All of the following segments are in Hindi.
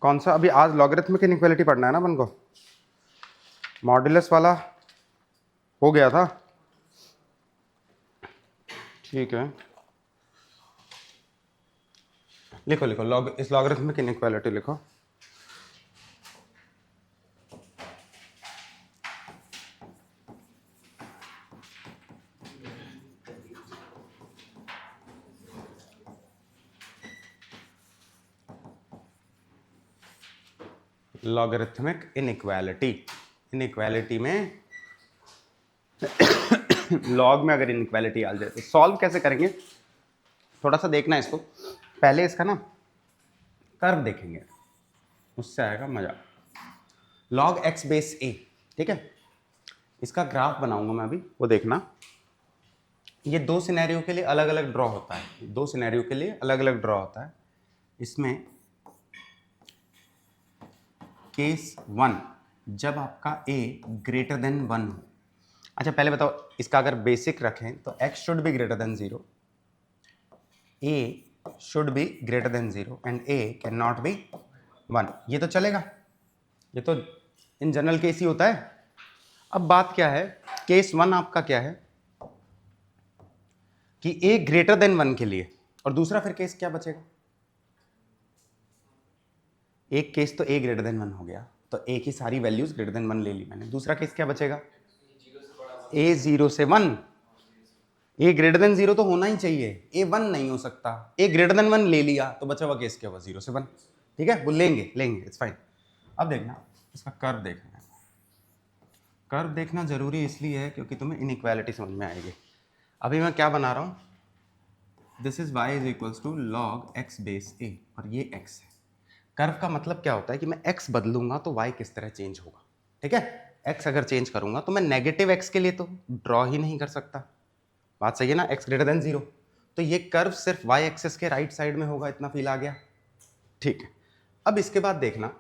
कौन सा? अभी आज लॉगरिथमिक इनइक्वालिटी पढ़ना है ना अपन को। मॉड्यूलस वाला हो गया था, ठीक है। लिखो लिखो इस लॉगरिथमिक इनइक्वालिटी लिखो। लॉगरिथमिक इनइक्वालिटी में लॉग में अगर इनइक्वालिटी आ जाए तो सॉल्व कैसे करेंगे, थोड़ा सा देखना है इसको। पहले इसका ना कर्व देखेंगे, उससे आएगा मजा। लॉग एक्स बेस ए, ठीक है। इसका ग्राफ बनाऊंगा मैं अभी, वो देखना। ये दो सिनेरियो के लिए अलग अलग ड्रॉ होता है, दो सिनेरियो के लिए अलग अलग ड्रॉ होता है। इसमें केस 1 जब आपका a ग्रेटर देन 1 हो। अच्छा पहले बताओ, इसका अगर बेसिक रखें तो x should be greater than 0, a should be greater than 0 and a can not be 1। ये तो चलेगा, ये तो इन जनरल केस ही होता है। अब बात क्या है, केस 1 आपका क्या है कि a ग्रेटर देन 1 के लिए, और दूसरा फिर केस क्या बचेगा? एक केस तो a ग्रेटर देन 1 हो गया, तो a की सारी वैल्यूज ग्रेटर देन 1 ले ली मैंने। दूसरा केस क्या बचेगा? a 0 से 1। a ग्रेटर देन 0 तो होना ही चाहिए, a 1 नहीं हो सकता। a ग्रेटर देन 1 ले लिया तो बचा हुआ केस क्या हुआ? 0 से 1। ठीक है, वो लेंगे इट्स फाइन। अब देखना इसका कर्व देखना है। कर्व देखना जरूरी इसलिए है क्योंकि तुम्हें इनइक्वालिटी समझ में आएगी। अभी मैं क्या बना रहा हूं, this is y is equals to log x base a, और ये x है। कर्व का मतलब क्या होता है कि मैं x बदलूंगा तो y किस तरह चेंज होगा। ठीक है, x अगर चेंज करूंगा तो मैं नेगेटिव x के लिए तो ड्रॉ ही नहीं कर सकता। बात सही है ना, x ग्रेटर देन 0। तो ये कर्व सिर्फ y एक्सिस के राइट साइड में होगा, इतना फील आ गया। ठीक है, अब इसके बाद देखना,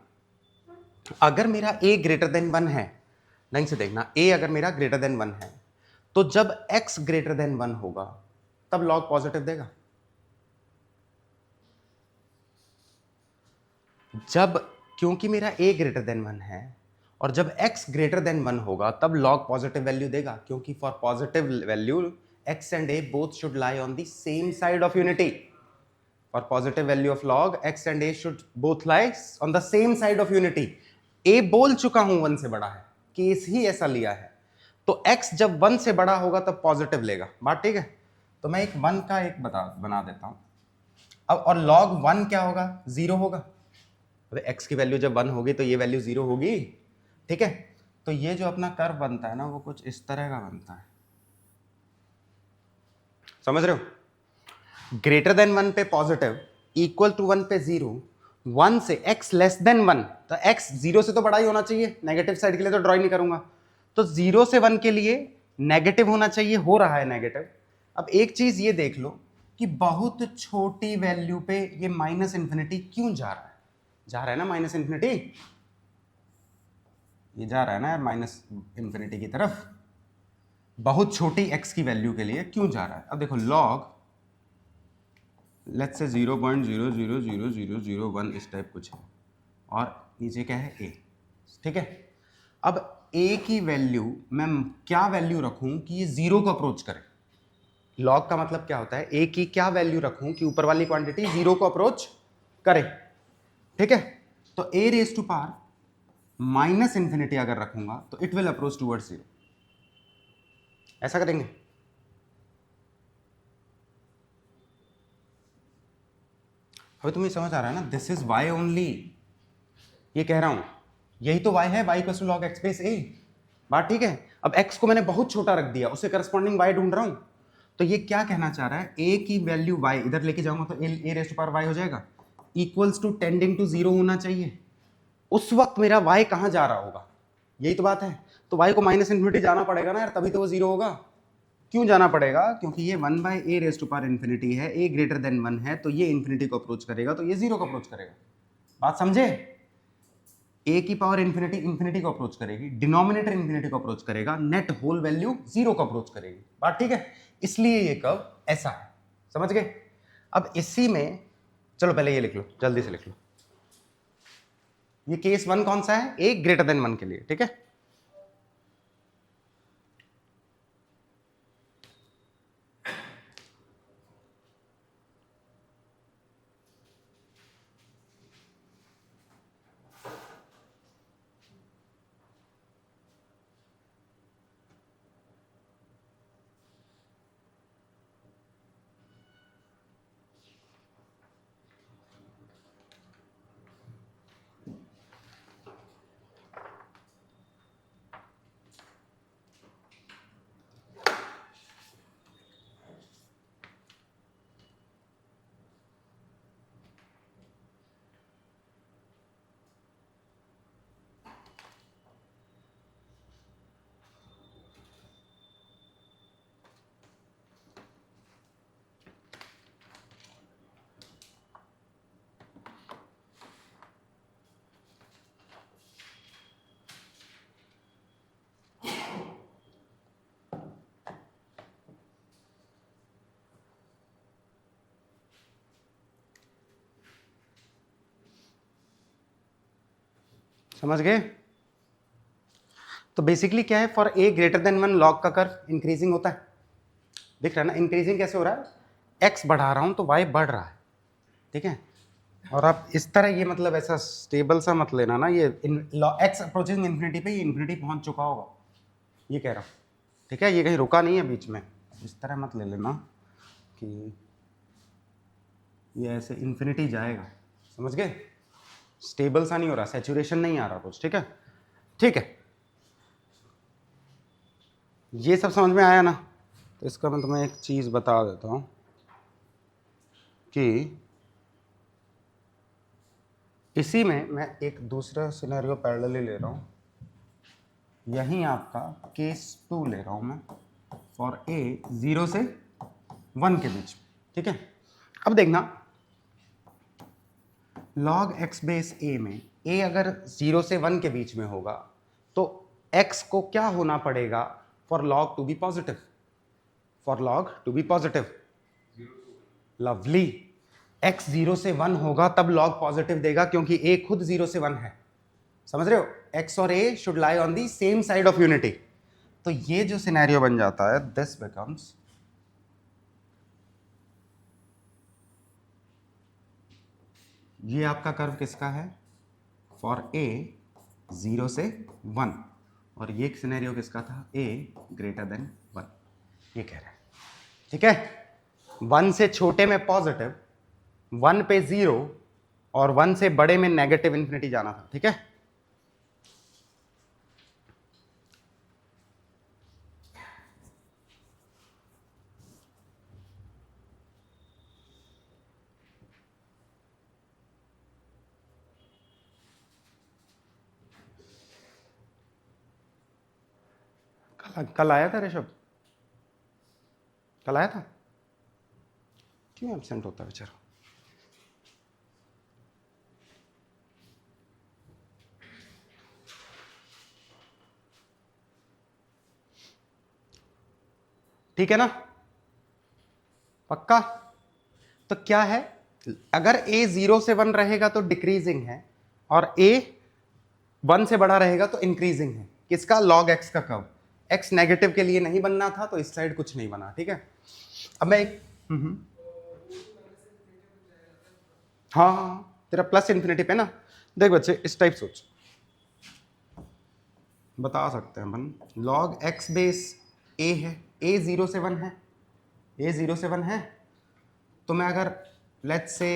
अगर मेरा a ग्रेटर देन 1 है, लाइन से देखना, a अगर मेरा ग्रेटर देन 1 है तो जब x ग्रेटर देन 1 होगा तब लॉग पॉजिटिव देगा। जब, क्योंकि मेरा a ग्रेटर देन 1 है और जब x ग्रेटर देन 1 होगा तब log पॉजिटिव वैल्यू देगा, क्योंकि for positive value x and a both should lie on the same side of unity. For positive value of log x and a should both lie on the same side of unity. a बोल चुका हूं 1 से बड़ा है, केस ही ऐसा लिया है, तो x जब 1 से बड़ा होगा तब पॉजिटिव लेगा। बात ठीक है, तो मैं एक 1 का एक बना देता हूं अब। और log 1 क्या होगा? 0 होगा। x की वैल्यू जब 1 होगी तो ये वैल्यू 0 होगी। ठीक है, तो ये जो अपना कर्व बनता है ना, वो कुछ इस तरह का बनता है, समझ रहे हो? ग्रेटर देन 1 पे पॉजिटिव, इक्वल टू 1 पे 0, 1 से x लेस देन 1, तो x 0 से तो बड़ा ही होना चाहिए, नेगेटिव साइड के लिए तो ड्रॉ ही नहीं करूंगा। तो 0 से 1 के लिए नेगेटिव होना चाहिए, हो रहा है नेगेटिव। अब एक चीज ये देख लो कि बहुत छोटी वैल्यू पे ये माइनस इंफिनिटी क्यों जा रहा है? जा रहा है ना माइनस इंफिनिटी, ये जा रहा है ना यार माइनस इंफिनिटी की तरफ। बहुत छोटी x की वैल्यू के लिए क्यों जा रहा है? अब देखो log लेट्स से 0.000001 इस टाइप कुछ है, और नीचे क्या है a। ठीक है, अब a की वैल्यू मैं क्या वैल्यू रखूं कि ये 0 को अप्रोच करे? log का मतलब क्या होता है, a की क्या वैल्यू रखूं कि ऊपर वाली क्वांटिटी 0 को अप्रोच करे। ठीक है, तो a raise to power minus infinity अगर रखूंगा तो इट विल अप्रोच टूवर्ड्स 0। ऐसा करेंगे। अभी तुम्हें समझ आ रहा है ना, दिस इज y ओनली, ये कह रहा हूं यही तो y है, y equals to log x base a। बात ठीक है। अब x को मैंने बहुत छोटा रख दिया, उसे करस्पॉन्डिंग y ढूंढ रहा हूं। तो ये क्या कहना चाह रहा है, a की वैल्यू y इधर लेके जाऊंगा तो a raise to power y हो जाएगा, इक्वल्स टू टेंडिंग टू 0 होना चाहिए। उस वक्त मेरा y कहां जा रहा होगा? यही तो बात है। तो y को माइनस इंफिनिटी जाना पड़ेगा ना यार, तभी तो वो 0 होगा। क्यों जाना पड़ेगा? क्योंकि ये 1/a raise to power infinity है, a ग्रेटर देन 1 है, तो ये इंफिनिटी को अप्रोच करेगा, तो ये 0 को अप्रोच करेगा। बात समझे? a की पावर इंफिनिटी इंफिनिटी को अप्रोच करेगी, डिनोमिनेटर इंफिनिटी को अप्रोच करेगा, नेट होल वैल्यू 0 को अप्रोच करेगी। बात ठीक है, इसलिए ये कर्व ऐसा है, समझ गए? अब इसी में चलो पहले ये लिख लो, जल्दी से लिख लो। ये केस 1 कौन सा है? ए ग्रेटर देन 1 के लिए, ठीक है। समझ गए? तो बेसिकली क्या है, for a greater than 1 log का कर्व इंक्रीजिंग होता है, दिख रहा है ना? इंक्रीजिंग कैसे हो रहा है? एक्स बढ़ा रहा हूं तो वाई बढ़ रहा है, ठीक है। और आप इस तरह ये मतलब ऐसा स्टेबल सा मत लेना ना, ये एक्स अप्रोचिंग इन्फिनिटी पे, ये इन्फिनिटी पहुंच चुका होगा, ये कह रहा हूँ, ठीक है। ये कहीं रुका नहीं है बीच में, इस तरह मत ले लेना कि ये ऐसे इन्फिनिटी जाएगा, समझ गए? स्टेबल सा नहीं हो रहा, सैचुरेशन नहीं आ रहा कुछ, ठीक है। ठीक है, ये सब समझ में आया ना? तो इसका मैं तुम्हें एक चीज बता देता हूं कि इसी में मैं एक दूसरा सिनेरियो पैरेलली ले रहा हूं, यहीं आपका केस 2 ले रहा हूं मैं, फॉर ए 0 से 1 के बीच, ठीक है। अब देखना, log x बेस a में a अगर 0 से 1 के बीच में होगा तो x को क्या होना पड़ेगा for log to be positive? For log to be positive, lovely, x 0 से 1 होगा तब log पॉजिटिव देगा, क्योंकि a खुद 0 से 1 है, समझ रहे हो? x और a should lie on the same side of unity. तो ये जो सिनेरियो बन जाता है, दिस बिकम्स ये आपका कर्व किसका है? फॉर a 0 से 1, और ये सिनेरियो किसका था? a ग्रेटर देन 1, ये कह रहे हैं, ठीक है। 1 से छोटे में पॉजिटिव, 1 पे 0, और 1 से बड़े में नेगेटिव इन्फिनिटी जाना था, ठीक है। कल आया था ऋषभ? कल आया था? क्यों एब्सेंट होता है बेचारा? ठीक है ना? पक्का? तो क्या है, अगर a 0 से 1 रहेगा तो डिक्रीजिंग है, और a 1 से बड़ा रहेगा तो इंक्रीजिंग है। किसका? log x का कर्व। x नेगेटिव के लिए नहीं बनना था तो इस साइड कुछ नहीं बना, ठीक है। अब मैं एक हाँ हाँ हाँ, तेरा प्लस इन्फिनिटी पे ना। देख बच्चे, इस टाइप सोच, बता सकते हैं अपन, log x बेस a है, a 0 से 1 है, a 0 से 1 है, तो मैं अगर लेट्स से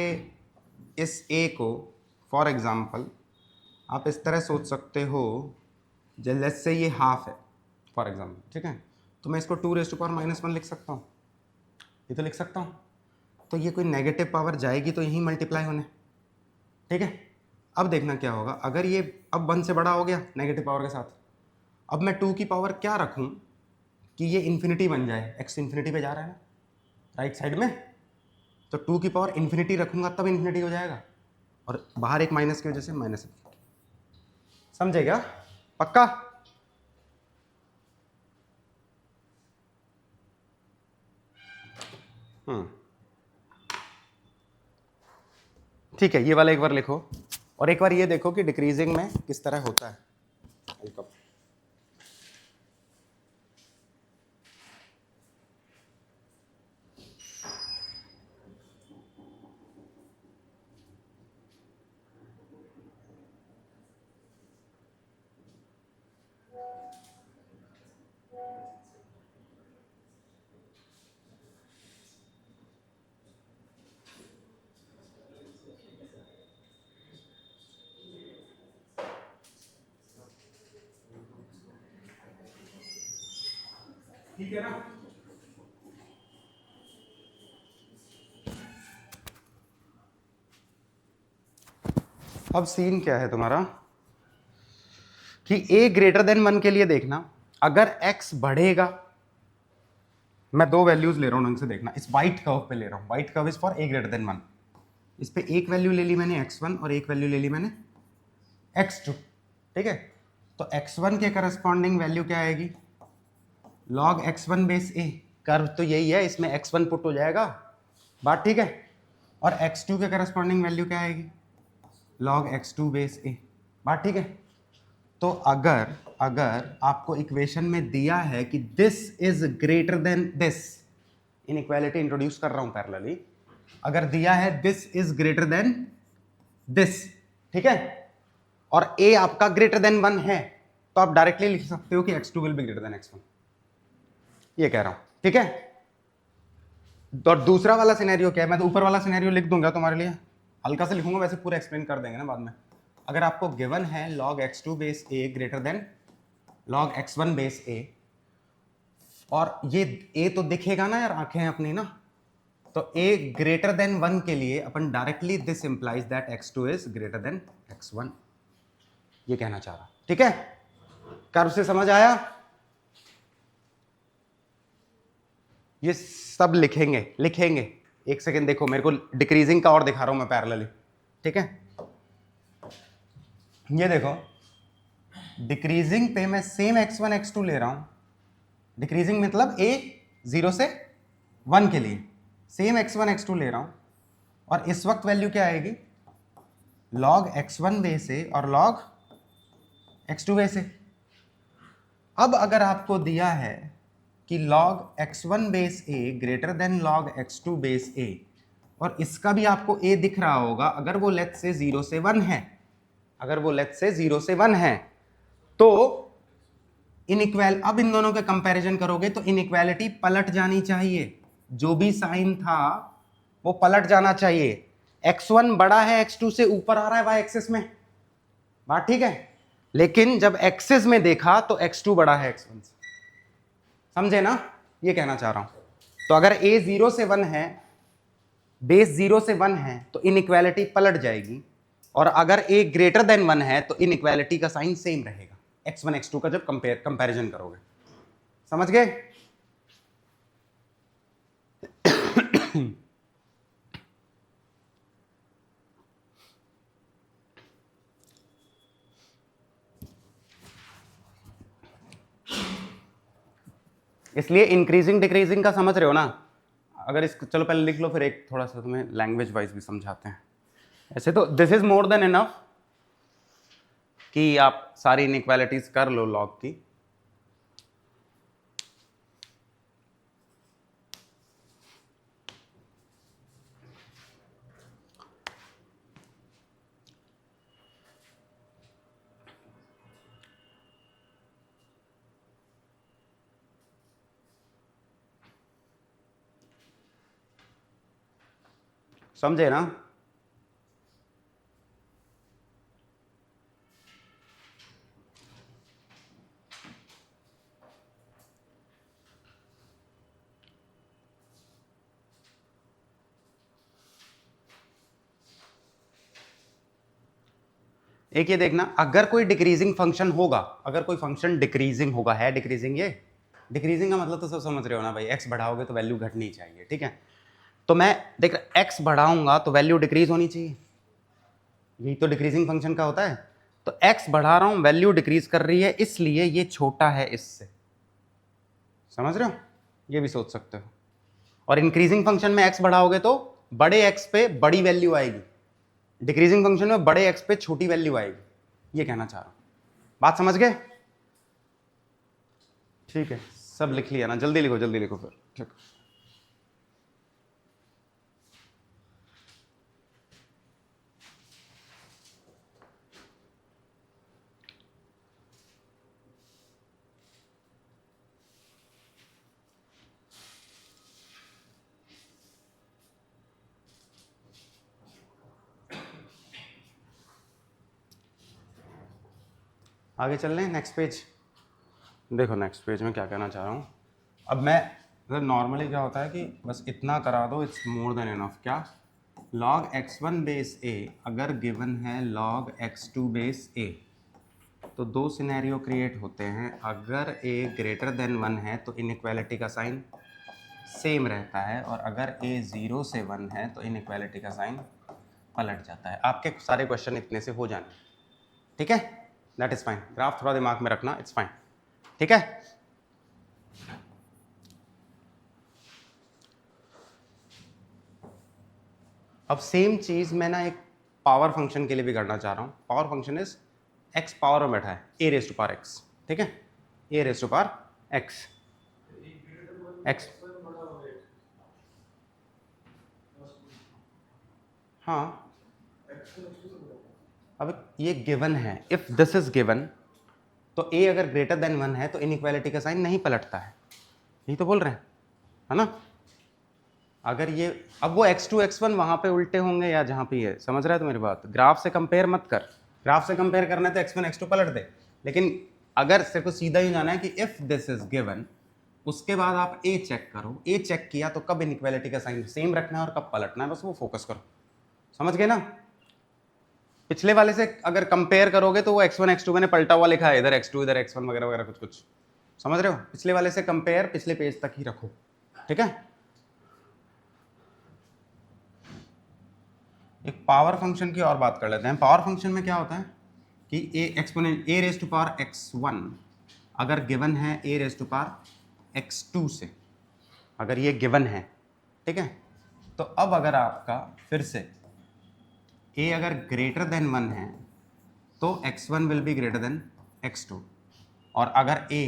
इस a को फॉर एग्जांपल आप इस तरह सोच सकते हो, जब लेट्स से ये हाफ है फॉर एग्जांपल, ठीक है, तो मैं इसको 2⁻⁻1 लिख सकता हूँ, ये तो लिख सकता हूँ। तो ये कोई नेगेटिव पावर जाएगी तो यहीं मल्टीप्लाई होने, ठीक है। अब देखना क्या होगा, अगर ये अब 1 से बड़ा हो गया नेगेटिव पावर के साथ, अब मैं 2 की पावर क्या रखूँ कि ये इन्फिनिटी बन जाए, x इन्फिनिटी पे जा रहा है ना राइट साइड में, तो 2 की पावर इन्फिनिटी रखूंगा तब इन्फिनिटी हो जाएगा, और बाहर एक माइनस की वजह से माइनस, समझेगा? पक्का? ठीक है, ये वाला एक बार लिखो और एक बार ये देखो कि डिक्रीजिंग में किस तरह होता है। ठीक है ना? अब सीन क्या है तुम्हारा कि a ग्रेटर देन 1 के लिए देखना, अगर x बढ़ेगा, मैं दो वैल्यूज ले रहा हूं, इनसे देखना, इस वाइट कर्व पे ले रहा हूं, white curve is for a greater than 1। इस पे एक वैल्यू ले ली मैंने x1 और एक वैल्यू ले ली मैंने x2, ठीक है? तो x1 के करस्पॉन्डिंग वैल्यू क्या आएगी? log x1 base a। Curve तो यही है, इसमें x1 पुट हो जाएगा, बात ठीक है? और x2 के करस्पॉन्डिंग वैल्यू क्या आएगी? log x2 बेस a, बात ठीक है? तो अगर आपको इक्वेशन में दिया है कि this is greater then this, inequality introduce कर रहा हूं पैरेलली, अगर दिया है this is greater then this, ठीक है, और a आपका ग्रेटर देन 1 है, तो आप डायरेक्टली लिख सकते हो कि x2 will be greater than x1, ये कह रहा हूं, ठीक है? तो दूसरा वाला सिनेरियो क्या है? मैं तो ऊपर वाला सिनेरियो लिख दूंगा तुम्हारे लिए, हल्का से लिखूंगा, वैसे पूरा एक्सप्लेन कर देंगे ना बाद में। अगर आपको गिवन है log x2 base a greater then log x1 base a, और ये a तो दिखेगा ना यार, आंखें हैं अपनी ना, तो a ग्रेटर देन 1 के लिए अपन directly this implies that x2 is greater than x1, ये कहना चाह रहा, ठीक है? कर्व से समझ आया? ये सब लिखेंगे, एक सेकेंड देखो, मेरे को डिक्रीजिंग का और दिखा रहा हूं मैं पैरेलली, ठीक है? ये देखो, डिक्रीजिंग पे मैं सेम x1 x2 ले रहा हूं, डिक्रीजिंग मतलब a 0 से 1 के लिए सेम x1 x2 ले रहा हूं, और इस वक्त वैल्यू क्या आएगी? log x1 बेस a और log x2 बेस a। अब अगर आपको दिया है कि log x1 base a greater then log x2 base a, और इसका भी आपको a दिख रहा होगा, अगर वो लेट्स से 0 से 1 है, अगर वो लेट्स से 0 से 1 है, तो अब इन दोनों के कंपैरिजन करोगे तो इनइक्वालिटी पलट जानी चाहिए, जो भी साइन था वो पलट जाना चाहिए। x1 बड़ा है x2 से, ऊपर आ रहा है y एक्सिस में, बात ठीक है? लेकिन जब एक्सिस में देखा तो x2 बड़ा है x1 से, समझे ना? ये कहना चाह रहा हूं। तो अगर a 0 से 1 है, बेस 0 से 1 है, तो इनइक्वालिटी पलट जाएगी, और अगर a ग्रेटर देन 1 है तो इनइक्वालिटी का साइन सेम रहेगा x1 x2 का जब कंपैरिजन करोगे, समझ गए? इसलिए इंक्रीजिंग डिक्रीजिंग का समझ रहे हो ना? अगर इस, चलो पहले लिख लो, फिर एक थोड़ा सा तुम्हें लैंग्वेज वाइज भी समझाते हैं। ऐसे तो this is more than enough कि आप सारी इनइक्वालिटीज कर लो लॉग की। समझे ना? एक ये देखना, अगर कोई डिक्रीजिंग फंक्शन होगा, अगर कोई फंक्शन डिक्रीजिंग होगा, है डिक्रीजिंग, ये डिक्रीजिंग का मतलब तो सब समझ रहे हो ना भाई, एक्स बढ़ाओगे तो वैल्यू घटनी चाहिए, ठीक है? तो मैं देख रहा एक्स बढ़ाऊंगा तो वैल्यू डिक्रीज होनी चाहिए, यही तो डिक्रीजिंग फंक्शन का होता है। तो एक्स बढ़ा रहा हूं, वैल्यू डिक्रीज कर रही है, इसलिए ये छोटा है इससे, समझ रहे हो? ये भी सोच सकते हो। और इंक्रीजिंग फंक्शन में एक्स बढ़ाओगे तो बड़े एक्स पे बड़ी वैल्यू आएगी, डिक्रीजिंग फंक्शन में बड़े एक्स पे छोटी वैल्यू आएगी, ये कहना चाह रहा हूं। बात समझ गए? ठीक है, सब लिख लिया ना? जल्दी लिखो फिर। ठीक, आगे चल रहे हैं नेक्स्ट पेज। देखो नेक्स्ट पेज में क्या कहना चाह रहा हूँ। अब मैं नॉर्मली क्या होता है कि बस इतना करा दो, इट्स मोर देन इनफ। क्या? log x1 बेस a अगर गिवन है log x2 बेस a, तो दो सिनेरियो क्रिएट होते हैं। अगर a ग्रेटर देन 1 है तो इनइक्वालिटी का साइन सेम रहता है, और अगर a 0 से 1 है तो इनइक्वालिटी का साइन पलट जाता है। आपके सारे क्वेश्चन इतने से हो जाने, ठीक है? That is fine. ग्राफ थोड़ा दिमाग में रखना, इट्स फाइन, ठीक है? अब सेम चीज मैं ना एक पावर फंक्शन के लिए भी करना चाह रहा हूं। Power function is x power में बैठा है, a raise to power x, ठीक है? A raise to power x, x, हाँ। अब ये गिवन है, इफ दिस इज गिवन तो ए अगर ग्रेटर देन 1 है तो इनइक्वालिटी का साइन नहीं पलटता है, यही तो बोल रहे हैं, है ना? अगर ये अब वो x2 x1 वहां पे उल्टे होंगे या जहां पे है, समझ रहा है तो मेरी बात? ग्राफ से कंपेयर मत कर, ग्राफ से कंपेयर करना है तो x1 x2 पलट दे, लेकिन अगर सिर्फ को सीधा ही जाना है कि इफ दिस इज गिवन, उसके बाद आप a चेक करो। a चेक किया तो कब इनइक्वालिटी का साइन सेम रखना है और कब पलटना है, बस वो फोकस करो। समझ गए ना? पिछले वाले से अगर कंपेयर करोगे तो वो x1 x2 मैंने पलटा हुआ लिखा है, इधर x2 इधर x1 वगैरह वगैरह कुछ कुछ, समझ रहे हो? पिछले वाले से कंपेयर पिछले पेज तक ही रखो, ठीक है? एक पावर फंक्शन की और बात कर लेते हैं। पावर फंक्शन में क्या होता है कि a exponent a raise to power x1 अगर गिवन है a raise to power x2 से, अगर ये गिवन है, ठीक है? तो अब अगर आपका फिर से a अगर ग्रेटर देन 1 है तो x1 will be greater than x2, और अगर a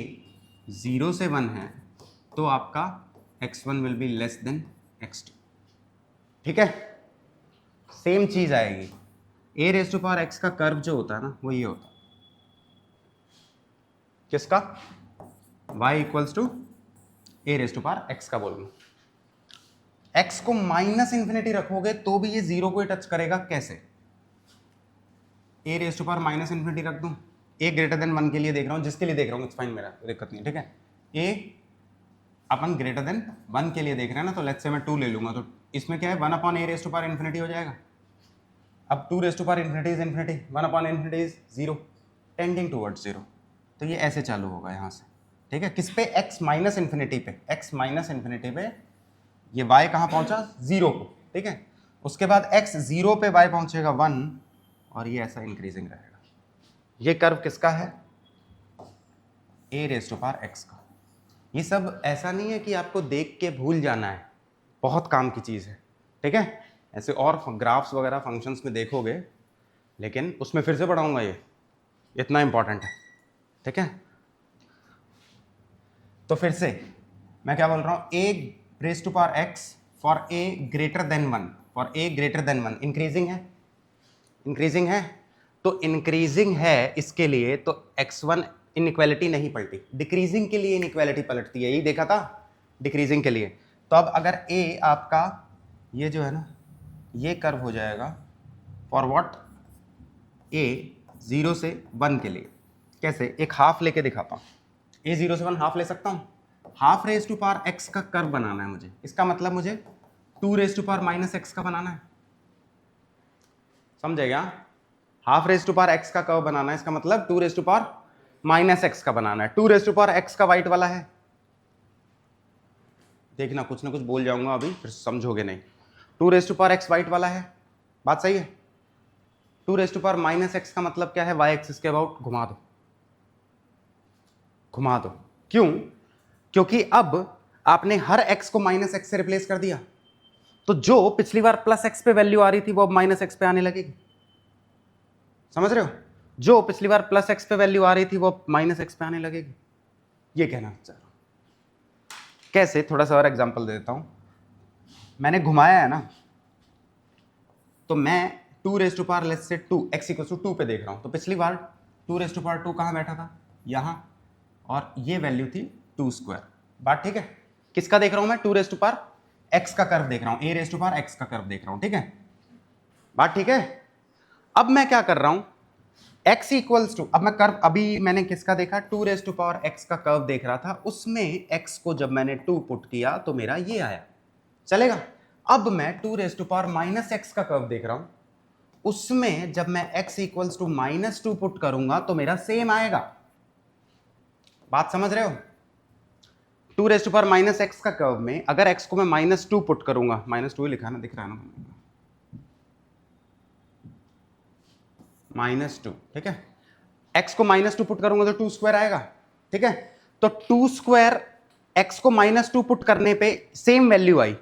0 से 1 है तो आपका x1 will be less then x2, ठीक है? सेम चीज आएगी। a raise to power x का कर्व जो होता है ना, वो ये होता है, किसका? y equals to a raise to power x का बोल रहा हूं। x को माइनस इंफिनिटी रखोगे तो भी ये जीरो को टच करेगा। कैसे? a raise to power minus infinity रख दूं, a ग्रेटर देन 1 के लिए देख रहा हूं, जिसके लिए देख रहा हूं इट्स फाइन, मेरा दिक्कत नहीं, ठीक है? a अपन ग्रेटर देन 1 के लिए देख रहे हैं ना, तो लेट्स से मैं 2 ले लूंगा, तो इसमें क्या है 1 upon a raise to power infinity हो जाएगा। अब 2 raise to power infinity is infinity, 1 upon infinity is 0 tending towards 0, तो ये ऐसे चालू होगा यहाँ से, ठीक है? किस पे? x माइनस इन्फिनिटी पे, x माइनस इन्फिनिटी पे ये y कहाँ पहुंचा? 0 को, ठीक है? उसके बाद x 0 पे y पहुंचेगा 1, और ये ऐसा इंक्रीजिंग रहेगा। ये कर्व किसका है? a raise to power x का। ये सब ऐसा नहीं है कि आपको देख के भूल जाना है, बहुत काम की चीज़ है, ठीक है? ऐसे और ग्राफ्स वगैरह फंक्शंस में देखोगे, लेकिन उसमें फिर से पढ़ाऊंगा, ये इतना इंपॉर्टेंट है, ठीक है? तो फिर से मैं क्या बोल रहा हूँ, a raise to power x for a greater than 1, for a greater than 1 increasing है, इंक्रीजिंग है, तो इंक्रीजिंग है इसके लिए तो x1 इनइक्वालिटी नहीं पलटी, डिक्रीजिंग के लिए इनइक्वालिटी पलटती है, यही देखा था, डिक्रीजिंग के लिए। तो अब अगर a आपका ये जो है ना, ये कर्व हो जाएगा फॉर व्हाट? a 0 से 1 के लिए। कैसे? एक हाफ लेके दिखाता हूँ। a 0 से 1 हाफ ले सकता हूँ, half raise to power x का कर्व बनाना है मुझे, इसका मतलब मुझे 2 raise to power minus x का बनाना है, समझेगा? Half raise to power x का कर्व बनाना है, इसका मतलब 2 raise to power minus x का बनाना है। 2 रेज टू पावर x का वाइट वाला है, देखना कुछ ना कुछ बोल जाऊंगा अभी, फिर समझोगे नहीं। 2 raise to power x white वाला है, बात सही है? 2 raise to power minus x का मतलब क्या है? y एक्सिस के अबाउट घुमा दो, घुमा दो। क्यों? क्योंकि अब आपने हर x को माइनस x से रिप्लेस कर दिया, तो जो पिछली बार प्लस एक्स पे वैल्यू आ रही थी वो अब माइनस एक्स पे आने लगेगी। समझ रहे हो? जो पिछली बार प्लस एक्स पे वैल्यू आ रही थी वो अब माइनस एक्स पे आने लगेगी, ये कहना चाह रहा हूं। कैसे? थोड़ा सा और एग्जांपल दे देता हूं। मैंने घुमाया है ना, तो मैं 2 रेज़ टू पावर लेस से 2 x इक्वल टू 2 पे देख रहा हूं। तो पिछली बार 2 रेज़ टू पावर 2 कहां बैठा था? यहां, और ये वैल्यू थी 2 स्क्वायर। बात ठीक है? किसका देख रहा हूं मैं? 2 रेज़ टू पावर x का कर्व देख रहा हूं, a raise to power x का कर्व देख रहा हूं। ठीक है, बात ठीक है? अब मैं क्या कर रहा हूं, x इक्वल्स टू, अब मैं कर्व, अभी मैंने किसका देखा? 2 रेज़ टू पावर x का कर्व देख रहा था, उसमें x को जब मैंने 2 पुट किया तो मेरा ये आया, चलेगा? अब मैं 2 raise to power minus x का कर्व देख रहा हूं, उसमें जब मैं x इक्वल्स टू -2 पुट करूंगा तो मेरा सेम आएगा। बात समझ रहे हो? 2 raise to power minus x का कर्व में अगर x को मैं -2 पुट करूंगा, -2 ही लिखा है ना, दिख रहा है ना, -2, ठीक है? x को -2 पुट करूंगा तो 2 स्क्वायर आएगा, ठीक है? तो 2 स्क्वायर x को -2 पुट करने पे सेम वैल्यू आई,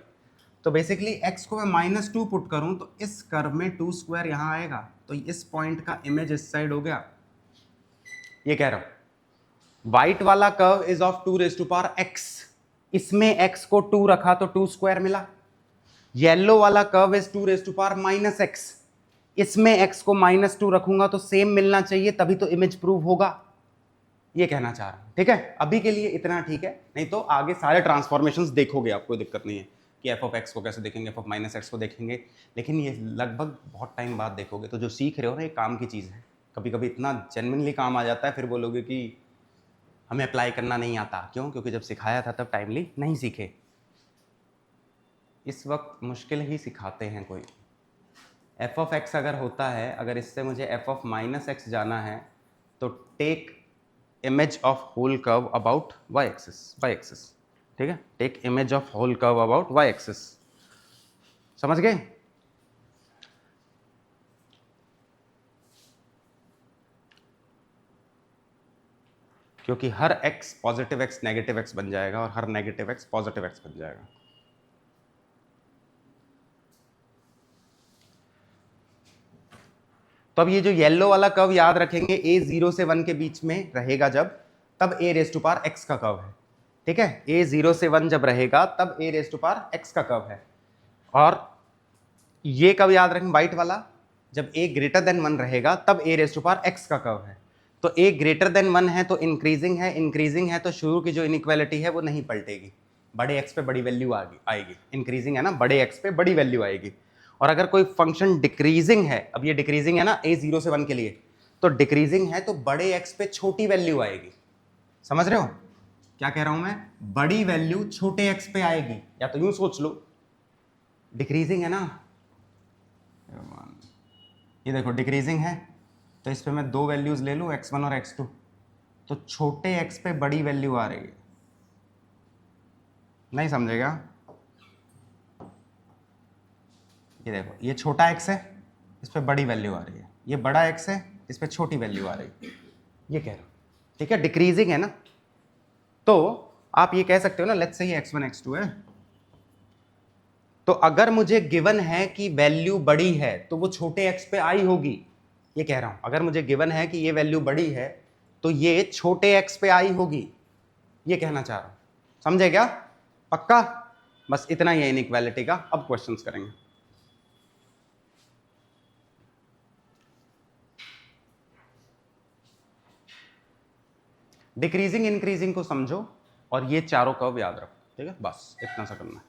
तो बेसिकली x को मैं -2 पुट करूं तो इस कर्व में 2 स्क्वायर यहां आएगा, तो इस पॉइंट का इमेज इस साइड हो गया, ये कह रहा हूं। व्हाइट वाला curve is of 2 raise to power x, इसमें x को 2 रखा तो 2 स्क्वायर मिला। येलो वाला curve is 2 raise to power -x, इसमें x को -2 रखूंगा तो सेम मिलना चाहिए, तभी तो इमेज प्रूव होगा, ये कहना चाह रहा हूं। ठीक है, अभी के लिए इतना ठीक है, नहीं तो आगे सारे ट्रांसफॉर्मेशंस देखोगे, आपको दिक्कत नहीं है कि एफ ऑफ एक्स को कैसे देखेंगे, एफ ऑफ माइनस एक्स को देखेंगे, लेकिन ये लगभग बहुत टाइम बाद देखोगे। तो जो सीख रहे हो ना, ये काम की चीज़ है। कभी कभी इतना जेन्युइनली काम आ जाता है, फिर बोलोगे कि हमें अप्लाई करना नहीं आता। क्यों? क्योंकि जब सिखाया था तब टाइमली नहीं सीखे। इस वक्त मुश्किल ही सिखाते हैं कोई। एफ ऑफ एक्स अगर होता है, अगर इससे मुझे एफ ऑफ माइनस एक्स जाना है तो take image of whole curve about Y axis, ठीक है? Take image of whole curve about Y axis, समझ गए? क्योंकि हर x positive x negative x बन जाएगा और हर नेगेटिव x पॉजिटिव x बन जाएगा। तो अब ये जो येलो वाला कर्व याद रखेंगे, a 0 से 1 के बीच में रहेगा जब, तब a raise to power x का कर्व है, ठीक है? a 0 से 1 जब रहेगा तब a raise to power x का कर्व है। और ये कब याद रखेंगे? व्हाइट वाला, जब a ग्रेटर देन 1 रहेगा तब a raise to power x का कर्व है। तो a ग्रेटर देन 1 है तो इंक्रीजिंग है तो शुरू की जो इनइक्वालिटी है वो नहीं पलटेगी, बड़े x पे बड़ी वैल्यू आएगी। इंक्रीजिंग है ना, बड़े x पे बड़ी वैल्यू आएगी। और अगर कोई फंक्शन डिक्रीजिंग है, अब ये डिक्रीजिंग है ना a 0 से 1 के लिए, तो डिक्रीजिंग है तो बड़े x पे छोटी वैल्यू आएगी। समझ रहे हो क्या कह रहा हूं मैं? बड़ी वैल्यू छोटे x पे आएगी, या तो यूं सोच लो, डिक्रीजिंग है ना, ये देखो डिक्रीजिंग है, तो इस पे मैं 2 वैल्यूज ले लूं, x1 और x2, तो छोटे x पे बड़ी वैल्यू आ रही है। नहीं समझेगा? ये देखो, ये छोटा x है, इस पे बड़ी वैल्यू आ रही है, ये बड़ा x है, इस पे छोटी वैल्यू आ रही है, ये कह रहा हूं, ठीक है? डिक्रीजिंग है ना, तो आप ये कह सकते हो ना, लेट्स से ये x1 x2 है, तो अगर मुझे गिवन है कि वैल्यू बड़ी है तो वो छोटे x पे आई होगी, ये कह रहा हूं। अगर मुझे गिवन है कि ये वैल्यू बड़ी है तो ये छोटे x पे आई होगी, ये कहना चाह रहा हूं। समझे क्या? पक्का? बस इतना ही है इनइक्वालिटी का। अब क्वेश्चंस करेंगे। डिक्रीजिंग इंक्रीजिंग को समझो और ये चारों कर्व याद रखो, ठीक है? बस इतना सा करना है।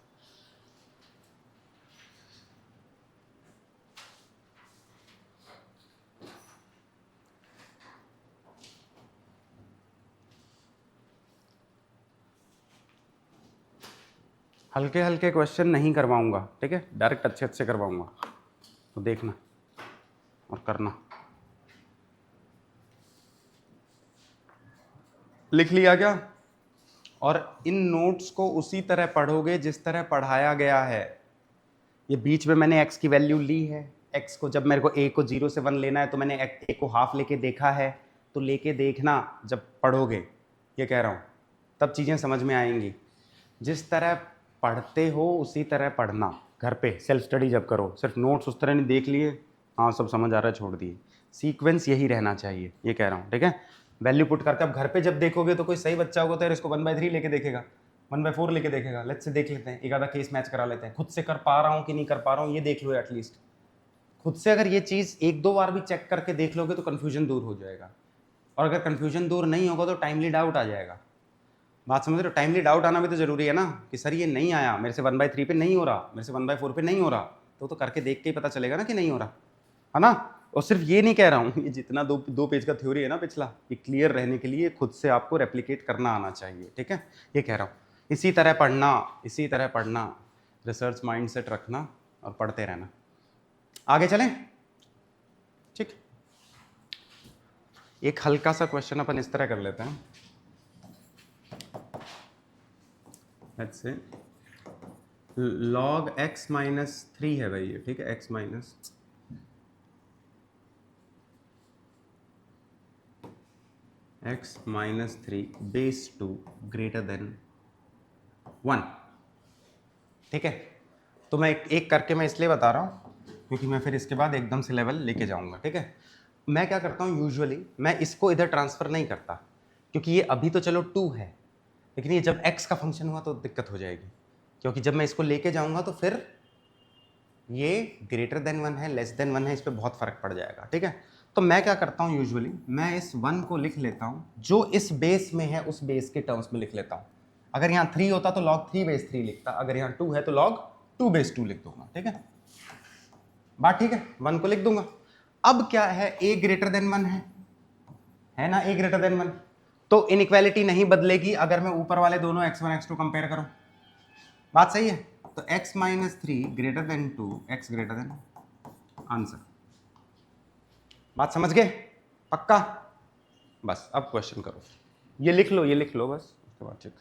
हल्के हल्के क्वेश्चन नहीं करवाऊंगा, ठीक है? डायरेक्ट अच्छे अच्छे करवाऊंगा, तो देखना और करना। लिख लिया क्या? और इन नोट्स को उसी तरह पढ़ोगे जिस तरह पढ़ाया गया है। ये बीच में मैंने x की वैल्यू ली है, x को जब मेरे को a को 0 से 1 लेना है तो मैंने a को हाफ लेके देखा है, तो लेके देखना जब पढ़ोगे, ये कह रहा हूँ, तब चीज़ें समझ में आएंगी। जिस तरह पढ़ते हो उसी तरह पढ़ना, घर पे सेल्फ स्टडी जब करो, सिर्फ नोट्स उस तरह नहीं देख लिए, हाँ सब समझ आ रहा है छोड़ दिए, सीक्वेंस यही रहना चाहिए, ये कह रहा हूँ, ठीक है। वैल्यू पुट करके अब घर पे जब देखोगे तो कोई सही बच्चा होगा तो यार इसको 1/3 लेके देखेगा, 1/4 लेके देखेगा। लेट्स से देख लेते हैं, एक आधा केस मैच करा लेते हैं, खुद से कर पा रहा हूँ कि नहीं कर पा रहा हूँ ये देख लो एटलीस्ट। खुद से अगर ये चीज़ 1-2 बार भी चेक करके देख लोगे तो कन्फ्यूजन दूर हो जाएगा, और अगर कन्फ्यूजन दूर नहीं होगा तो टाइमली डाउट आ जाएगा। बात समझ रहे हो? टाइमली डाउट आना भी तो जरूरी है ना, कि सर ये नहीं आया मेरे से 1/3 पे नहीं हो रहा, मेरे से 1/4 पे नहीं हो रहा, तो करके देख के ही पता चलेगा ना कि नहीं हो रहा है ना। और सिर्फ ये नहीं कह रहा हूँ, ये जितना दो पेज का थ्योरी है ना पिछला, ये क्लियर रहने के लिए खुद से आपको रेप्लिकेट करना आना चाहिए, ठीक है, ये कह रहा हूँ। इसी तरह पढ़ना, रिसर्च माइंडसेट रखना और पढ़ते रहना। आगे चलें, ठीक। एक हल्का सा क्वेश्चन अपन इस तरह कर लेते हैं, let's say log x minus 3 है भाई ये, ठीक है, x minus -3 base 2 greater than 1, ठीक है। तो मैं एक करके मैं इसलिए बता रहा हूँ क्योंकि मैं फिर इसके बाद एकदम से लेवल लेके जाऊंगा, ठीक है। मैं क्या करता हूँ यूजुअली, मैं इसको इधर ट्रांसफर नहीं करता क्योंकि ये अभी तो चलो 2 है, लेकिन ये जब x का फंक्शन हुआ तो दिक्कत हो जाएगी, क्योंकि जब मैं इसको लेके जाऊंगा तो फिर ये ग्रेटर देन 1 है, लेस देन 1 है, इस पर बहुत फर्क पड़ जाएगा, ठीक है। तो मैं क्या करता हूँ यूजुअली, मैं इस 1 को लिख लेता हूँ जो इस बेस में है उस बेस के टर्म्स में लिख लेता हूँ। अगर यहाँ 3 होता तो log 3 बेस 3 लिखता, अगर यहाँ 2 है तो log 2 बेस 2 लिख दूंगा, ठीक है, बात ठीक है। 1 को लिख दूंगा। अब क्या है, a ग्रेटर देन 1 है ना, a ग्रेटर देन 1, तो इनइक्वालिटी नहीं बदलेगी अगर मैं ऊपर वाले दोनों x1 x2 कंपेयर करूं, बात सही है। तो x minus 3 greater then 2, x greater then, answer. बात समझ गए? पक्का? बस अब क्वेश्चन करो, ये लिख लो बस, उसके बाद चेक।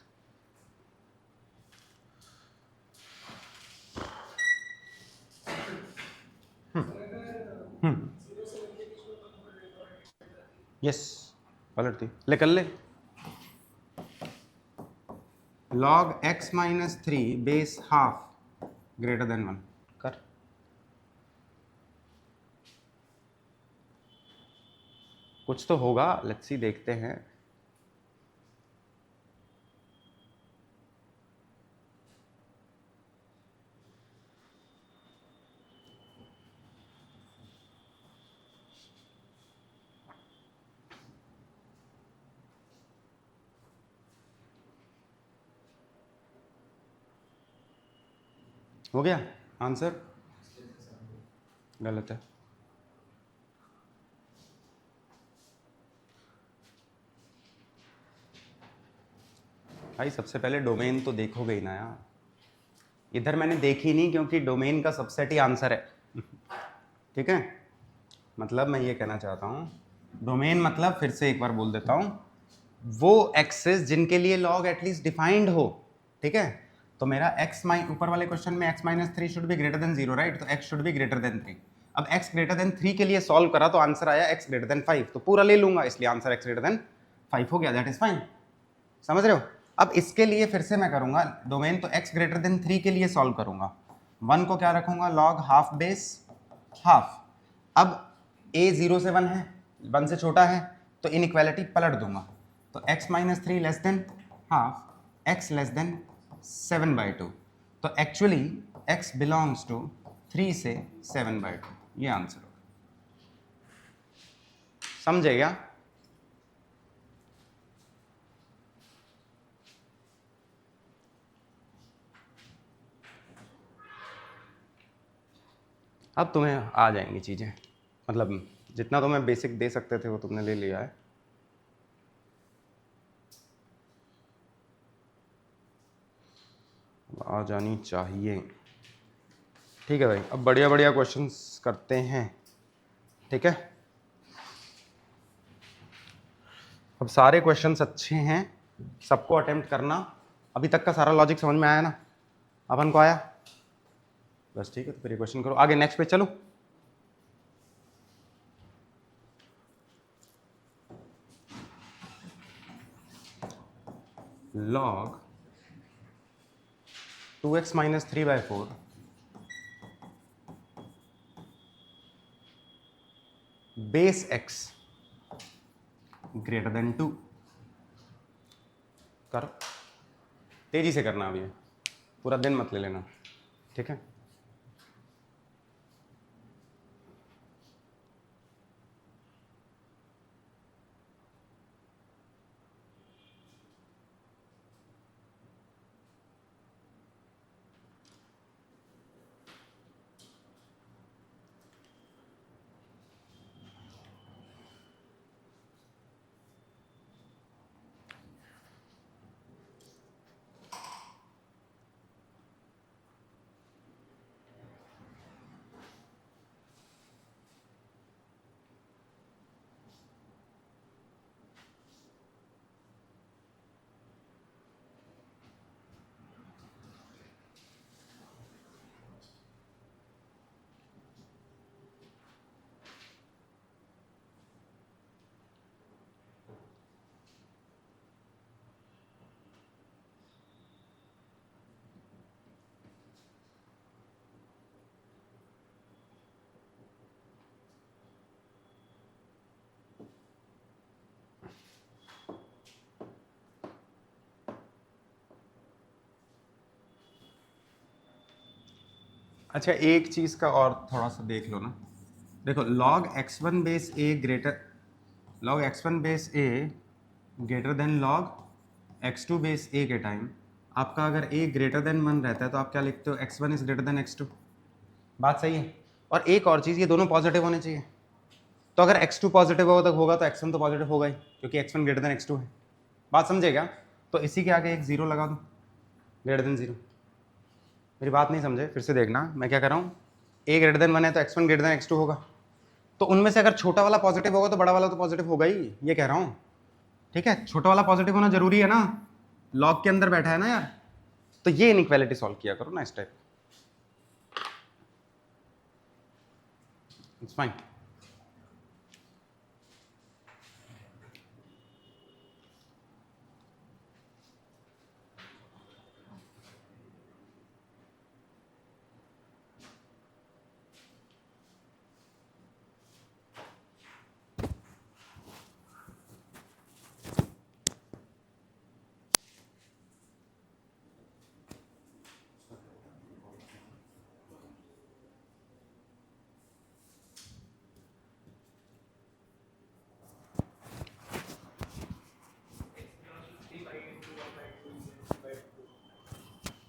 यस, पलट दी, ले कर ले। log x minus 3 base half greater than 1 कर। कुछ तो होगा, लेट्स सी, देखते हैं। हो गया आंसर? गलत है। भाई सबसे पहले डोमेन तो देखोगे ही ना यार, इधर मैंने देखी नहीं क्योंकि डोमेन का सबसेट ही आंसर है ठीक है। मतलब मैं ये कहना चाहता हूँ, डोमेन मतलब फिर से एक बार बोल देता हूँ, वो एक्सेस जिनके लिए लॉग एटलीस्ट डिफाइंड हो, ठीक है। तो मेरा x ऊपर वाले क्वेश्चन में x minus 3 should be greater than 0, right, तो x should be greater than 3। अब x ग्रेटर देन 3 के लिए सॉल्व करा तो आंसर आया x ग्रेटर देन 5, तो पूरा ले लूंगा, इसलिए आंसर x ग्रेटर देन 5 हो गया, दैट इज फाइन। समझ रहे हो? अब इसके लिए फिर से मैं करूंगा डोमेन, तो x ग्रेटर देन 3 के लिए सॉल्व करूंगा, 1 को क्या रखूंगा, लॉग हाफ बेस हाफ। अब a 0 से 1 है, 1 से छोटा है, तो इनइक्वालिटी पलट दूंगा, तो x minus 3 less than half, x less then 7/2, तो एक्चुअली x बिलोंग्स टू 3 से 7/2, ये आंसर होगा। समझेगा? अब तुम्हें आ जाएंगी चीज़ें, मतलब जितना तुम्हें बेसिक दे सकते थे वो तुमने ले लिया है। आ जानी चाहिए, ठीक है भाई। अब बढ़िया बढ़िया क्वेश्चंस करते हैं, ठीक है। अब सारे क्वेश्चंस अच्छे हैं, सबको अटेम्प्ट करना। अभी तक का सारा लॉजिक समझ में आया ना, अपन को आया? बस ठीक है, तो फिर ये क्वेश्चन करो, आगे नेक्स्ट पे चलो। log 2x minus 3/4 base x greater then 2। करो, तेजी से करना, अभी पूरा दिन मत ले लेना, ठीक है। अच्छा, एक चीज का और थोड़ा सा देख लो ना। देखो log x1 base a greater then log x2 base a के टाइम आपका अगर a ग्रेटर देन 1 रहता है तो आप क्या लिखते हो, x1 is greater then x2। बात सही है। और एक और चीज, ये दोनों पॉजिटिव होने चाहिए। तो अगर x2 पॉजिटिव होगा तो x1 तो पॉजिटिव होगा ही, क्योंकि x1 ग्रेटर देन x2 है। बात समझेगा? तो इसी के आगे एक जीरो लगा दो, ग्रेटर देन जीरो। मेरी बात नहीं समझे, फिर से देखना मैं क्या कर रहा हूँ। a ग्रेटर देन 1 है तो x1 ग्रेटर देन x2 होगा। तो उनमें से अगर छोटा वाला पॉजिटिव होगा तो बड़ा वाला तो पॉजिटिव होगा ही, ये कह रहा हूँ। ठीक है, छोटा वाला पॉजिटिव होना जरूरी है ना, लॉग के अंदर बैठा है ना यार। तो ये इनइक्वालिटी सॉल्व किया करो ना इस type. It's fine.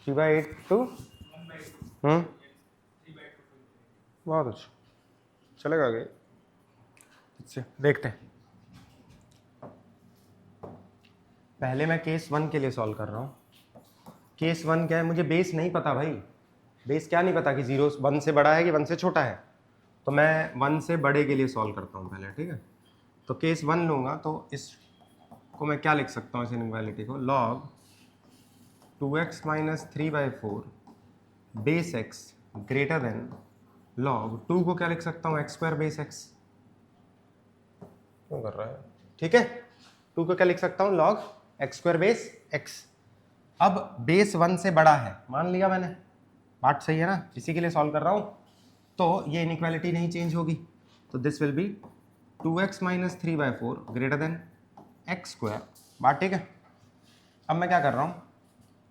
Three by eight two बहुत अच्छा चलेगा आगे। अच्छा देखते हैं, पहले मैं केस 1 के लिए सॉल्व कर रहा हूँ। केस 1 क्या है, मुझे बेस नहीं पता भाई। बेस क्या नहीं पता कि 0 1 से बड़ा है कि 1 से छोटा है। तो मैं 1 से बड़े के लिए सॉल्व करता हूँ पहले, ठीक है। तो केस 1 लूँगा तो इसको मैं क्या लिख सकता हूँ, इस इनइक्वालिटी को log 2x minus 3/4 base x greater then log 2 को क्या लिख सकता हूँ, x स्क्वायर बेस x। क्यों कर रहा है, ठीक है। 2 को क्या लिख सकता हूँ, log x square base x। अब बेस 1 से बड़ा है मान लिया मैंने, बात सही है ना, इसी के लिए सॉल्व कर रहा हूँ। तो ये इनइक्वालिटी नहीं चेंज होगी, तो this will B 2x minus 3/4 greater than x square. बात ठीक है। अब मैं क्या कर रहा हूँ,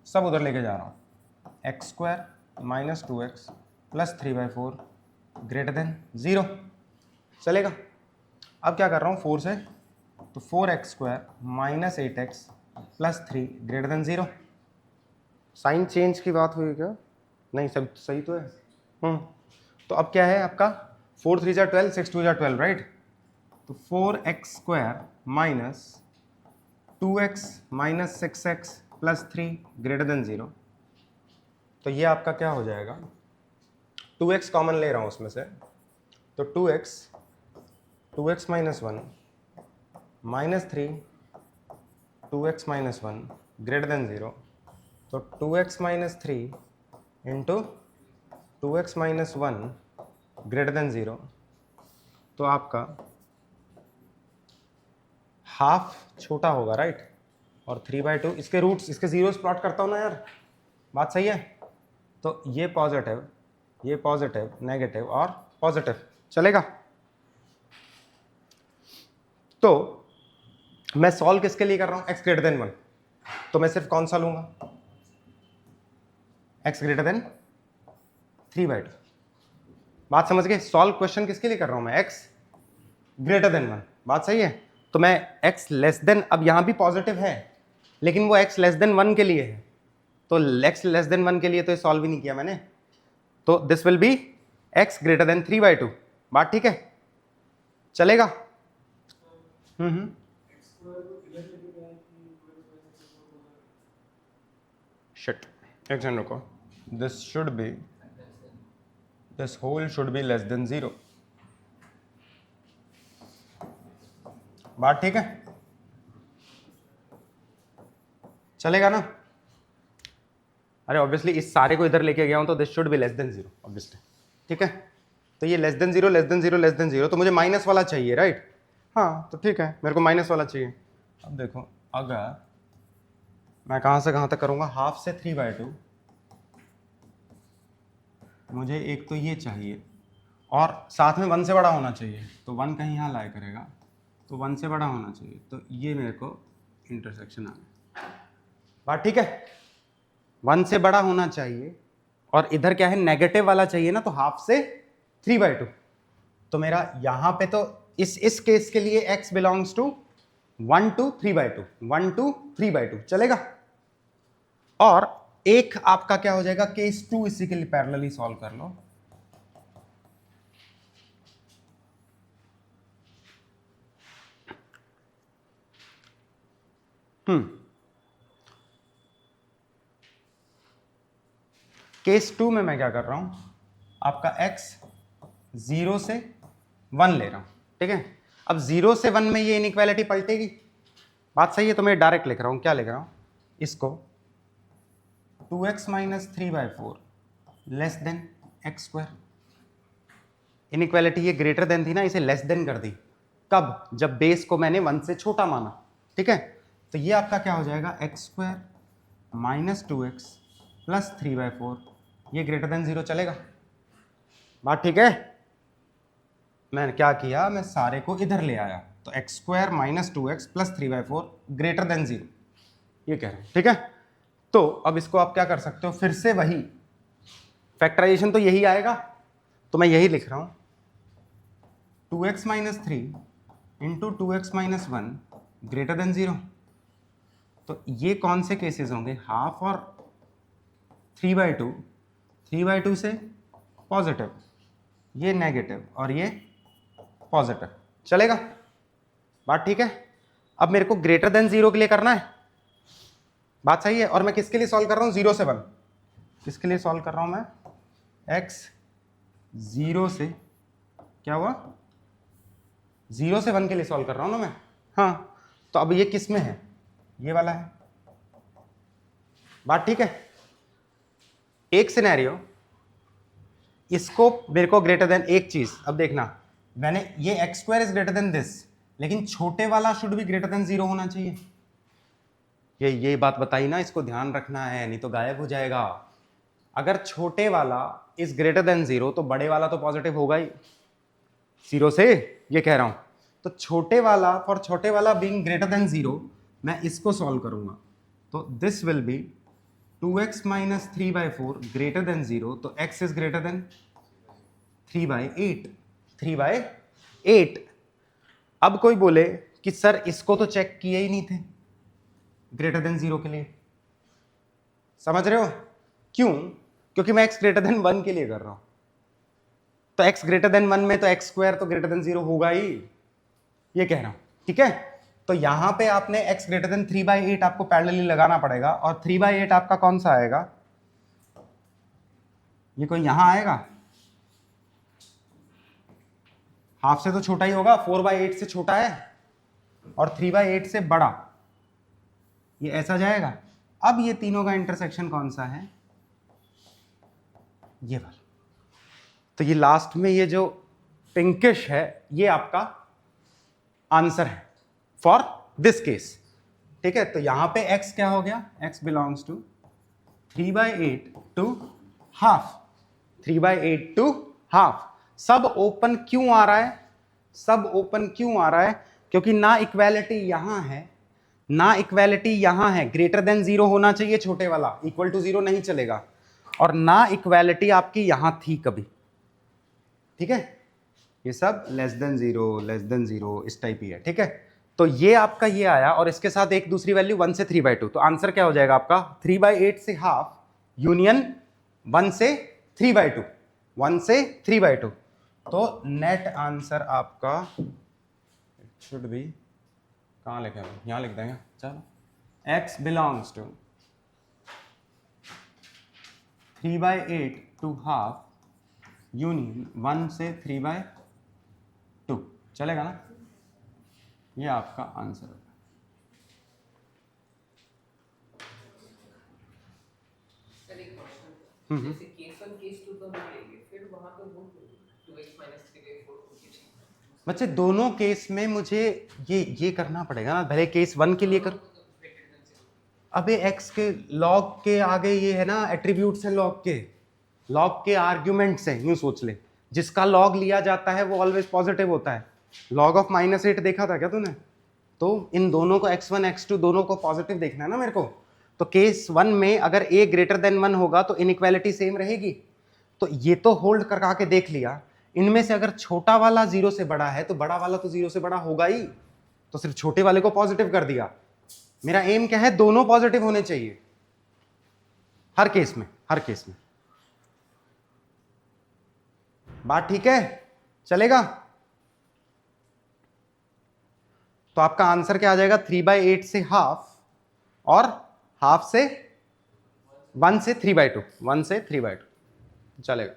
सब उधर लेके जा रहा हूँ, x square minus 2x plus 3/4 greater than 0 चलेगा। अब क्या कर रहा हूँ 4 से, तो 4x square minus 8x plus 3 greater than 0। Sign change की बात हुई क्या? नहीं, सब सही तो है। तो अब क्या है आपका, 4 3 12 6 2 12 राइट। तो 4x square minus 2x minus 6x plus 3 greater than 0। तो ये आपका क्या हो जाएगा, 2x कॉमन ले रहा हूँ उसमें से, तो 2x minus 1 minus 3 2x minus 1 greater than 0। तो 2x minus 3 into 2x minus 1 greater than 0। तो आपका हाफ छोटा होगा राइट, और 3/2 इसके रूट्स, इसके जीरोस प्लॉट करता हूँ ना यार, बात सही है। तो ये पॉजिटिव नेगेटिव और पॉजिटिव चलेगा। तो मैं सॉल्व किसके लिए कर रहा हूं, x ग्रेटर देन 1, तो मैं सिर्फ कौन सा लूंगा, x ग्रेटर देन 3/2। बात समझ गए, सॉल्व क्वेश्चन किसके लिए कर रहा हूं मैं, x ग्रेटर देन 1, बात सही है। तो मैं x लेस देन, अब यहां भी पॉजिटिव है लेकिन वो x लेस देन 1 के लिए है, तो x लेस देन 1 के लिए तो ये सॉल्व ही नहीं किया मैंने, तो this will be x greater than 3/2। बात ठीक है, चलेगा। शिट, एक सेकंड रुको, this should be, this whole should be less than 0। बात ठीक है, चलेगा ना। अरे ऑब्वियसली इस सारे को इधर लेके गया हूं तो this should be less than 0 obviously, ठीक है। तो ये less than 0 less than 0 less than 0, तो मुझे माइनस वाला चाहिए, राइट। हाँ तो ठीक है, मेरे को माइनस वाला चाहिए। अब देखो, अगर मैं कहां से कहां तक करूंगा, हाफ से 3/2, मुझे एक तो ये चाहिए और साथ में 1 से बड़ा होना चाहिए, तो 1 कहीं यहाँ लाया करेगा, तो 1 से बड़ा होना चाहिए, तो ये मेरे को इंटरसेक्शन आ गया। बात ठीक है, 1 से बड़ा होना चाहिए और इधर क्या है, नेगेटिव वाला चाहिए ना, तो हाफ से 3/2। तो मेरा यहां पे तो इस केस के लिए x belongs to 1 to 3/2, 1 to 3/2 चलेगा। और एक आपका क्या हो जाएगा, केस 2 इसी के लिए पैरेलली सॉल्व कर लो। केस 2 में मैं क्या कर रहा हूं, आपका x 0 से 1 ले रहा हूं, ठीक है। अब 0 से 1 में ये इनइक्वालिटी पलटेगी, बात सही है। तो मैं डायरेक्ट लिख रहा हूं, क्या लिख रहा हूं, इसको 2x minus 3/4 less than x²। Inequality ये ग्रेटर देन थी ना, इसे लेस देन कर दी, कब, जब बेस को मैंने 1 से छोटा माना, ठीक है। तो ये आपका क्या हो जाएगा, x² माइनस 2x प्लस 3/4, ये ग्रेटर देन 0 चलेगा। बात ठीक है, मैंने क्या किया, मैं सारे को इधर ले आया, तो x² minus 2x plus 3/4 greater than 0, ये कह रहे हैं, ठीक है। तो अब इसको आप क्या कर सकते हो, फिर से वही फैक्टराइजेशन तो यही आएगा, तो मैं यही लिख रहा हूं, 2x minus 3 into 2x minus 1 greater than 0। तो ये कौन से केसेस होंगे, हाफ और 3/2, 3/2 से पॉजिटिव, ये नेगेटिव और ये पॉजिटिव, चलेगा। बात ठीक है। अब मेरे को ग्रेटर देन 0 के लिए करना है, बात सही है। और मैं किसके लिए सॉल्व कर रहा हूं, 0 से 1, किसके लिए सॉल्व कर रहा हूं मैं, x 0 से, क्या हुआ, 0 से 1 के लिए सॉल्व कर रहा हूं ना मैं, हाँ। तो अब ये किस में है, ये वाला है, बात ठीक है। एक सिनेरियो, इसको मेरे को ग्रेटर देन, एक चीज अब देखना, मैंने ये x² is greater then this, लेकिन छोटे वाला शुड भी ग्रेटर देन 0 होना चाहिए। ये बात बताई ना, इसको ध्यान रखना है, नहीं तो गायब हो जाएगा। अगर छोटे वाला इज ग्रेटर देन 0 तो बड़े वाला तो पॉजिटिव होगा ही, 0 से, ये कह रहा हूं। तो छोटे वाला, फॉर छोटे वाला बीइंग ग्रेटर देन 0, मैं इसको सॉल्व करूंगा, तो this will B 2x minus 3/4 greater than 0, तो x इज ग्रेटर देन 3/8, 3/8। अब कोई बोले कि सर इसको तो चेक किए ही नहीं थे ग्रेटर देन 0 के लिए, समझ रहे हो क्यों, क्योंकि मैं x ग्रेटर देन 1 के लिए कर रहा हूं, तो x ग्रेटर देन 1 में तो x² तो ग्रेटर देन 0 होगा ही, ये कह रहा हूं, ठीक है। तो यहां पे आपने x ग्रेटर देन 3/8 आपको पैरेलली लगाना पड़ेगा, और 3/8 आपका कौन सा आएगा, ये कोई यहां आएगा, हाफ से तो छोटा ही होगा, 4/8 से छोटा है और 3/8 से बड़ा, ये ऐसा जाएगा। अब ये तीनों का इंटरसेक्शन कौन सा है, ये वाला। तो ये लास्ट में ये जो पिंकिश है, ये आपका आंसर है फॉर दिस केस, ठीक है। तो यहां पे x क्या हो गया, x belongs to 3/8 to half, 3/8 to half. सब ओपन क्यों आ रहा है, सब ओपन क्यों आ रहा है, क्योंकि ना इक्वालिटी यहां है ना इक्वालिटी यहां है, ग्रेटर देन 0 होना चाहिए छोटे वाला, इक्वल टू 0 नहीं चलेगा, और ना इक्वालिटी आपकी यहां थी कभी, ठीक है, ये सब लेस देन 0 इस टाइप ही है, ठीक है। तो ये आपका ये आया, और इसके साथ एक दूसरी वैल्यू 1 से 3/2, तो आंसर क्या हो जाएगा आपका 3/8 से हाफ यूनियन 1 से 3/2, 1 से 3/2। तो नेट आंसर आपका शुड बी, कहाँ लिखे हैं, यहाँ लिख देंगे, चलो, x belongs to 3/8 to half union 1 से 3/2, चलेगा ना, ये आपका आंसर है। सर एक क्वेश्चन, जैसे केस 1 केस 2 तो हम लेंगे, फिर वहां पे वो 2x 3/4 होगी। बच्चे दोनों केस में मुझे ये करना पड़ेगा ना, भले केस 1 के लिए कर, अबे x के log के आगे ये है ना एट्रीब्यूट्स हैं, log के आर्ग्यूमेंट्स हैं, यूं सोच ले, जिसका log लिया जाता है वो ऑलवेज पॉजिटिव होता है। log ऑफ -8 देखा था क्या तूने? तो इन दोनों को x1 x2 दोनों को पॉजिटिव देखना है ना मेरे को। तो केस 1 में अगर a ग्रेटर देन 1 होगा तो इनइक्वालिटी सेम रहेगी। तो ये तो होल्ड करका के देख लिया, इनमें से अगर छोटा वाला 0 से बड़ा है तो बड़ा वाला तो 0 से बड़ा होगा ही, तो सिर्फ छोटे वाले को पॉजिटिव कर दिया। मेरा एम क्या है, दोनों पॉजिटिव होने चाहिए हर केस में, हर केस में। बात ठीक है, चलेगा? तो आपका आंसर क्या आ जाएगा, 3/8 से हाफ, और हाफ से 1 से 3/2, 1 से 3/2 चलेगा।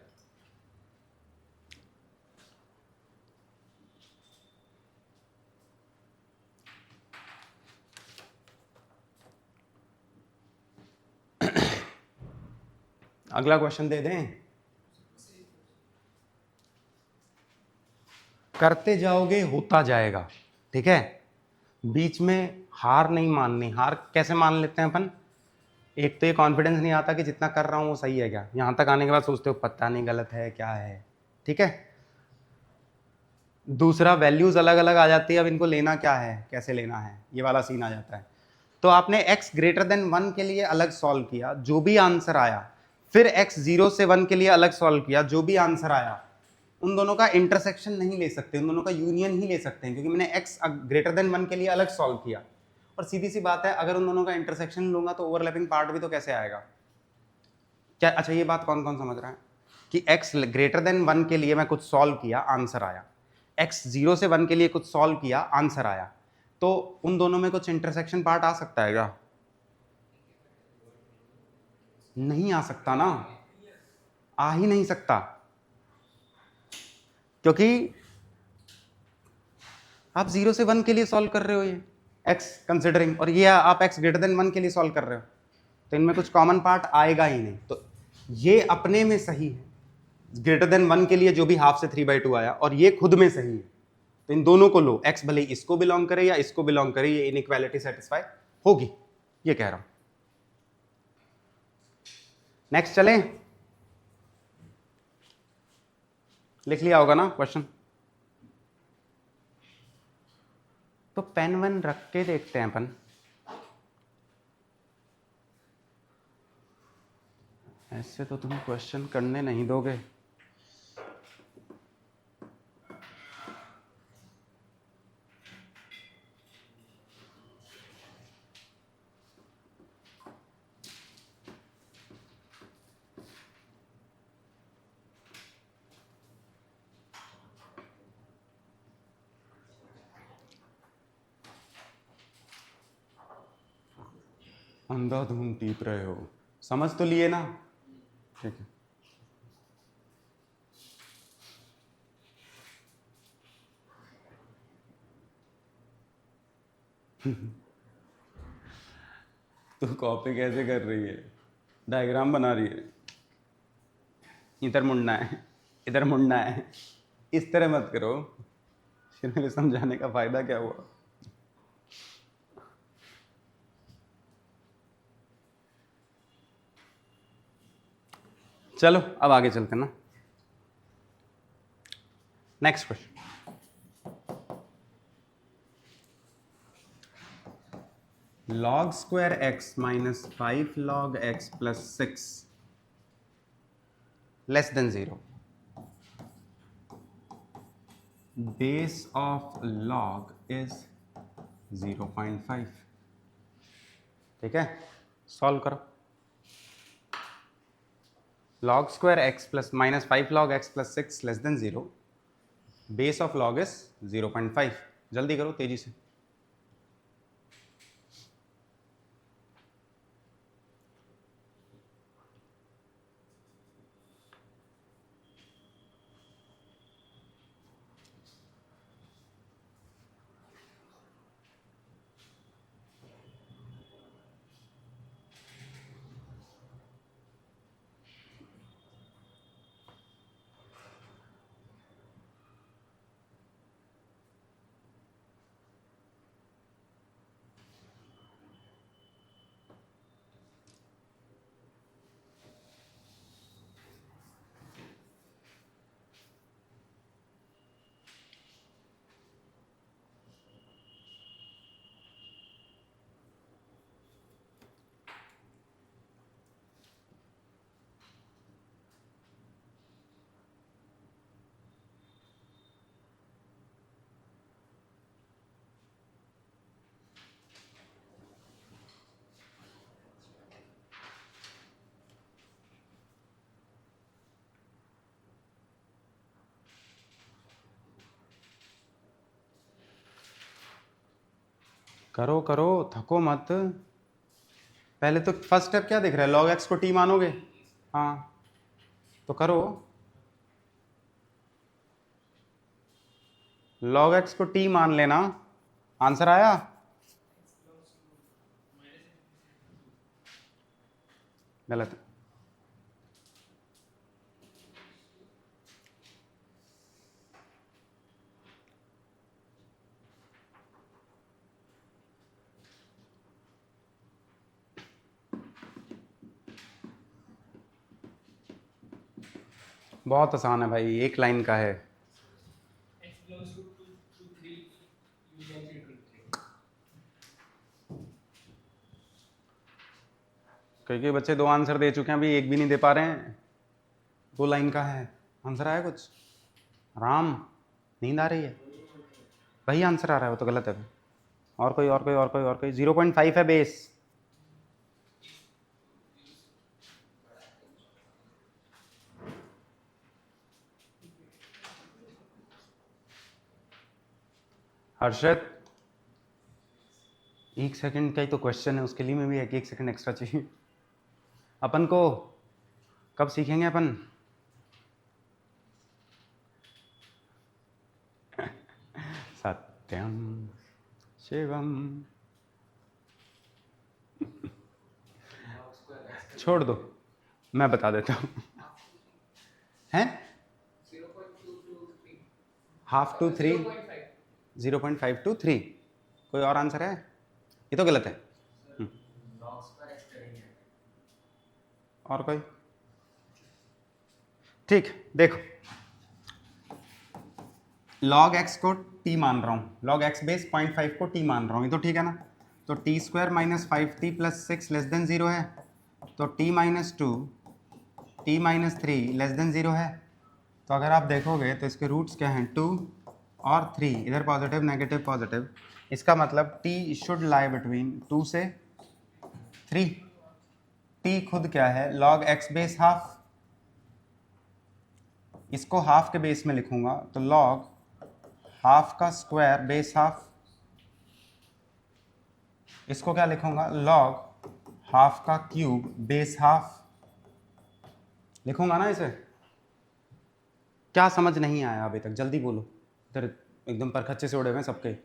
अगला क्वेश्चन दे दें, करते जाओगे होता जाएगा, ठीक है, बीच में हार नहीं माननी। हार कैसे मान लेते हैं अपन, एक तो ये कॉन्फिडेंस नहीं आता कि जितना कर रहा हूं वो सही है क्या, यहां तक आने के बाद सोचते हो पता नहीं गलत है क्या है, ठीक है। दूसरा वैल्यूज अलग अलग आ जाती है, अब इनको लेना क्या है, कैसे लेना है, ये वाला सीन आ जाता है। तो आपने x ग्रेटर देन 1 के लिए अलग सॉल्व किया, जो भी आंसर आया, फिर x 0 से 1 के लिए अलग सॉल्व किया, जो भी आंसर आया, उन दोनों का इंटरसेक्शन नहीं ले सकते, उन दोनों का यूनियन ही ले सकते हैं, क्योंकि मैंने x ग्रेटर देन 1 के लिए अलग सॉल्व किया। और सीधी सी बात है, अगर उन दोनों का इंटरसेक्शन लूंगा तो ओवरलैपिंग पार्ट भी तो कैसे आएगा क्या? अच्छा, ये बात कौन कौन समझ रहा है कि x ग्रेटर देन 1 के लिए मैं कुछ सॉल्व किया, आंसर आया, x 0 से 1 के लिए कुछ सॉल्व किया, आंसर आया, तो उन दोनों में कुछ इंटरसेक्शन पार्ट आ सकता है क्या? नहीं आ सकता ना, आ ही नहीं सकता, क्योंकि आप 0 से 1 के लिए सॉल्व कर रहे हो ये x कंसिडरिंग, और ये आप x ग्रेटर देन 1 के लिए सॉल्व कर रहे हो, तो इनमें कुछ कॉमन पार्ट आएगा ही नहीं। तो ये अपने में सही है, ग्रेटर देन 1 के लिए जो भी हाफ से 3/2 आया, और ये खुद में सही है, तो इन दोनों को लो, x भले इसको बिलोंग करे या इसको बिलोंग करे, ये इनइक्वालिटी सेटिस्फाई होगी, ये कह रहा हूं। नेक्स्ट चलें, लिख लिया होगा ना क्वेश्चन, तो पेन वन रख के देखते हैं अपन, ऐसे तो तुम क्वेश्चन करने नहीं दोगे। अंधाधुंध टीप रहे हो, समझ तो लिए ना, ठीक है। तो कॉपी कैसे कर रही है, डायग्राम बना रही है, इधर मुड़ना है, इधर मुड़ना है, इस तरह मत करो, फिर मेरे समझाने का फायदा क्या हुआ। चलो अब आगे चलते ना, next question. log square x minus 5 log x plus 6 less than 0. Base of log is 0.5. ठीक है, सॉल्व करो. log square x plus minus 5 log x plus 6 less than 0. Base of log is 0.5. जल्दी करो तेजी से. करो करो, थको मत. पहले तो फर्स्ट स्टेप क्या दिख रहा है? log x को t मानोगे? हाँ, तो करो. log x को t मान लेना. आंसर आया? गलत है. बहुत आसान है भाई, एक लाइन का है. कई बच्चे 2 आंसर दे चुके हैं, अभी एक भी नहीं दे पा रहे हैं. 2 लाइन का है. आंसर आया कुछ? राम, नींद आ रही है? वही आंसर आ रहा है, वो तो गलत है. और कोई और कोई और कोई और कोई. 0.5 है बेस. हर्षद, 1 सेकंड का ही तो क्वेश्चन है, उसके लिए में भी 1 सेकंड एक्स्ट्रा चाहिए. अपन को कब सीखेंगे अपन? सत्यम शिवम. छोड़ दो, मैं बता देता हूँ. हैं? 1/2 to 3. 0.5 to 3. कोई और आंसर है? ये तो गलत है. और कोई? ठीक, देखो, log x को t मान रहा हूँ, log x बेस 0.5 को t मान रहा हूँ, ये तो ठीक है ना. तो t square minus 5t plus 6 less than 0 है. तो t minus 2 t minus 3 less than 0 है. तो अगर आप देखोगे तो इसके रूट्स क्या हैं? 2 और 3. इधर पॉजिटिव नेगेटिव पॉजिटिव. इसका मतलब t शुड लाई बिटवीन 2 से 3. t खुद क्या है? log x base half. इसको हाफ के बेस में लिखूंगा तो log हाफ का स्क्वायर बेस हाफ. इसको क्या लिखूंगा? log हाफ का क्यूब बेस हाफ. लिखूंगा ना इसे. क्या समझ नहीं आया अभी तक? जल्दी बोलो. इधर एकदम परखच्चे से उड़े हुए हैं सबके.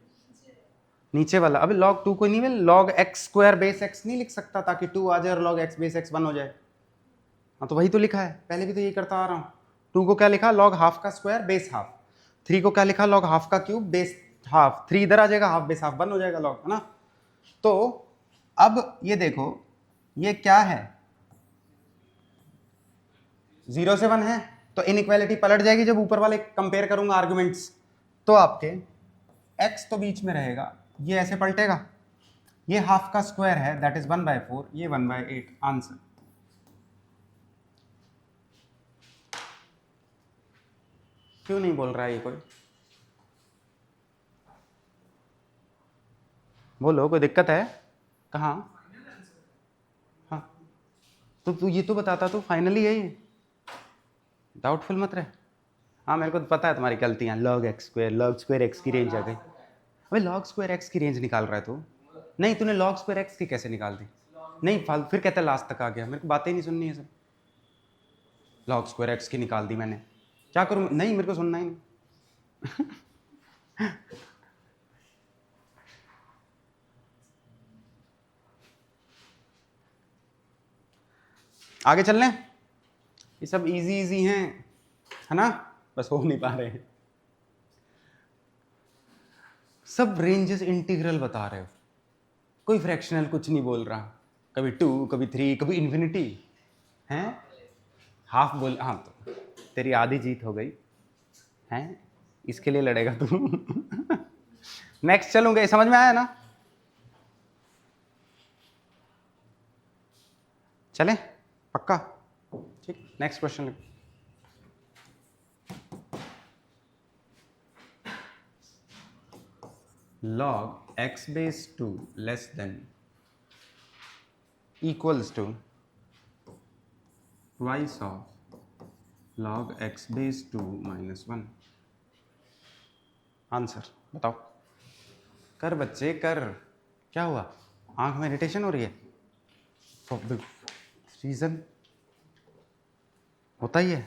नीचे वाला. अभी log 2 को नहीं मिल, log x square base x नहीं लिख सकता ताकि 2 आ जाए और log x बेस x 1 हो जाए? हाँ, तो वही तो लिखा है, पहले भी तो यही करता आ रहा हूँ. 2 को क्या लिखा? log हाफ का स्क्वायर बेस हाफ. 3 को क्या लिखा? log हाफ का क्यूब बेस हाफ. 3 इधर आ जाएगा, हाफ बेस हाफ 1 हो जाएगा log, है ना. तो अब ये देखो, ये क्या है? 0 से 1 है, तो इनइक्वालिटी पलट जाएगी जब ऊपर वाले कंपेयर करूंगा आर्गुमेंट्स. तो आपके x तो बीच में रहेगा, ये ऐसे पलटेगा. ये हाफ का स्क्वायर है, दैट इज 1/4, ये 1/8 आंसर। क्यों नहीं बोल रहा है ये कोई? बोलो, कोई दिक्कत है? कहाँ? हाँ, तो तू ये तो बताता, तो फाइनली है ये, डाउटफुल मत रहे। हाँ मेरे को तो पता है तुम्हारी गलतियाँ, log x की रेंज आ गई। अबे log स्क्वायर x की रेंज निकाल रहा है तू? नहीं, तूने log स्क्वायर x की कैसे निकाल दी? नहीं फिर कहता है लास्ट तक आ गया, मेरे को बातें ही नहीं सुननी है सब। log स्क्वायर x की निकाल दी मैंने, क्या करूँ? नहीं, मेरे को सुनना ही नहीं। आगे चल लें, ये सब इजी इजी हैं, है ना? बस हो नहीं पा रहे हैं। सब रेंजेस इंटीग्रल बता रहे हो, कोई फ्रैक्शनल कुछ नहीं बोल रहा, कभी 2 कभी 3 कभी इन्फिनिटी हैं। हाफ बोल, हाँ तो तेरी आधी जीत हो गई हैं, इसके लिए लड़ेगा तू। नेक्स्ट चलूंगे, समझ में आया ना? चले पक्का? ठीक, next question. log x base 2 less than equals to twice of log x base 2 minus 1। Answer बताओ। कर बच्चे कर, क्या हुआ? आंख में इरिटेशन हो रही है? रीजन होता ही है।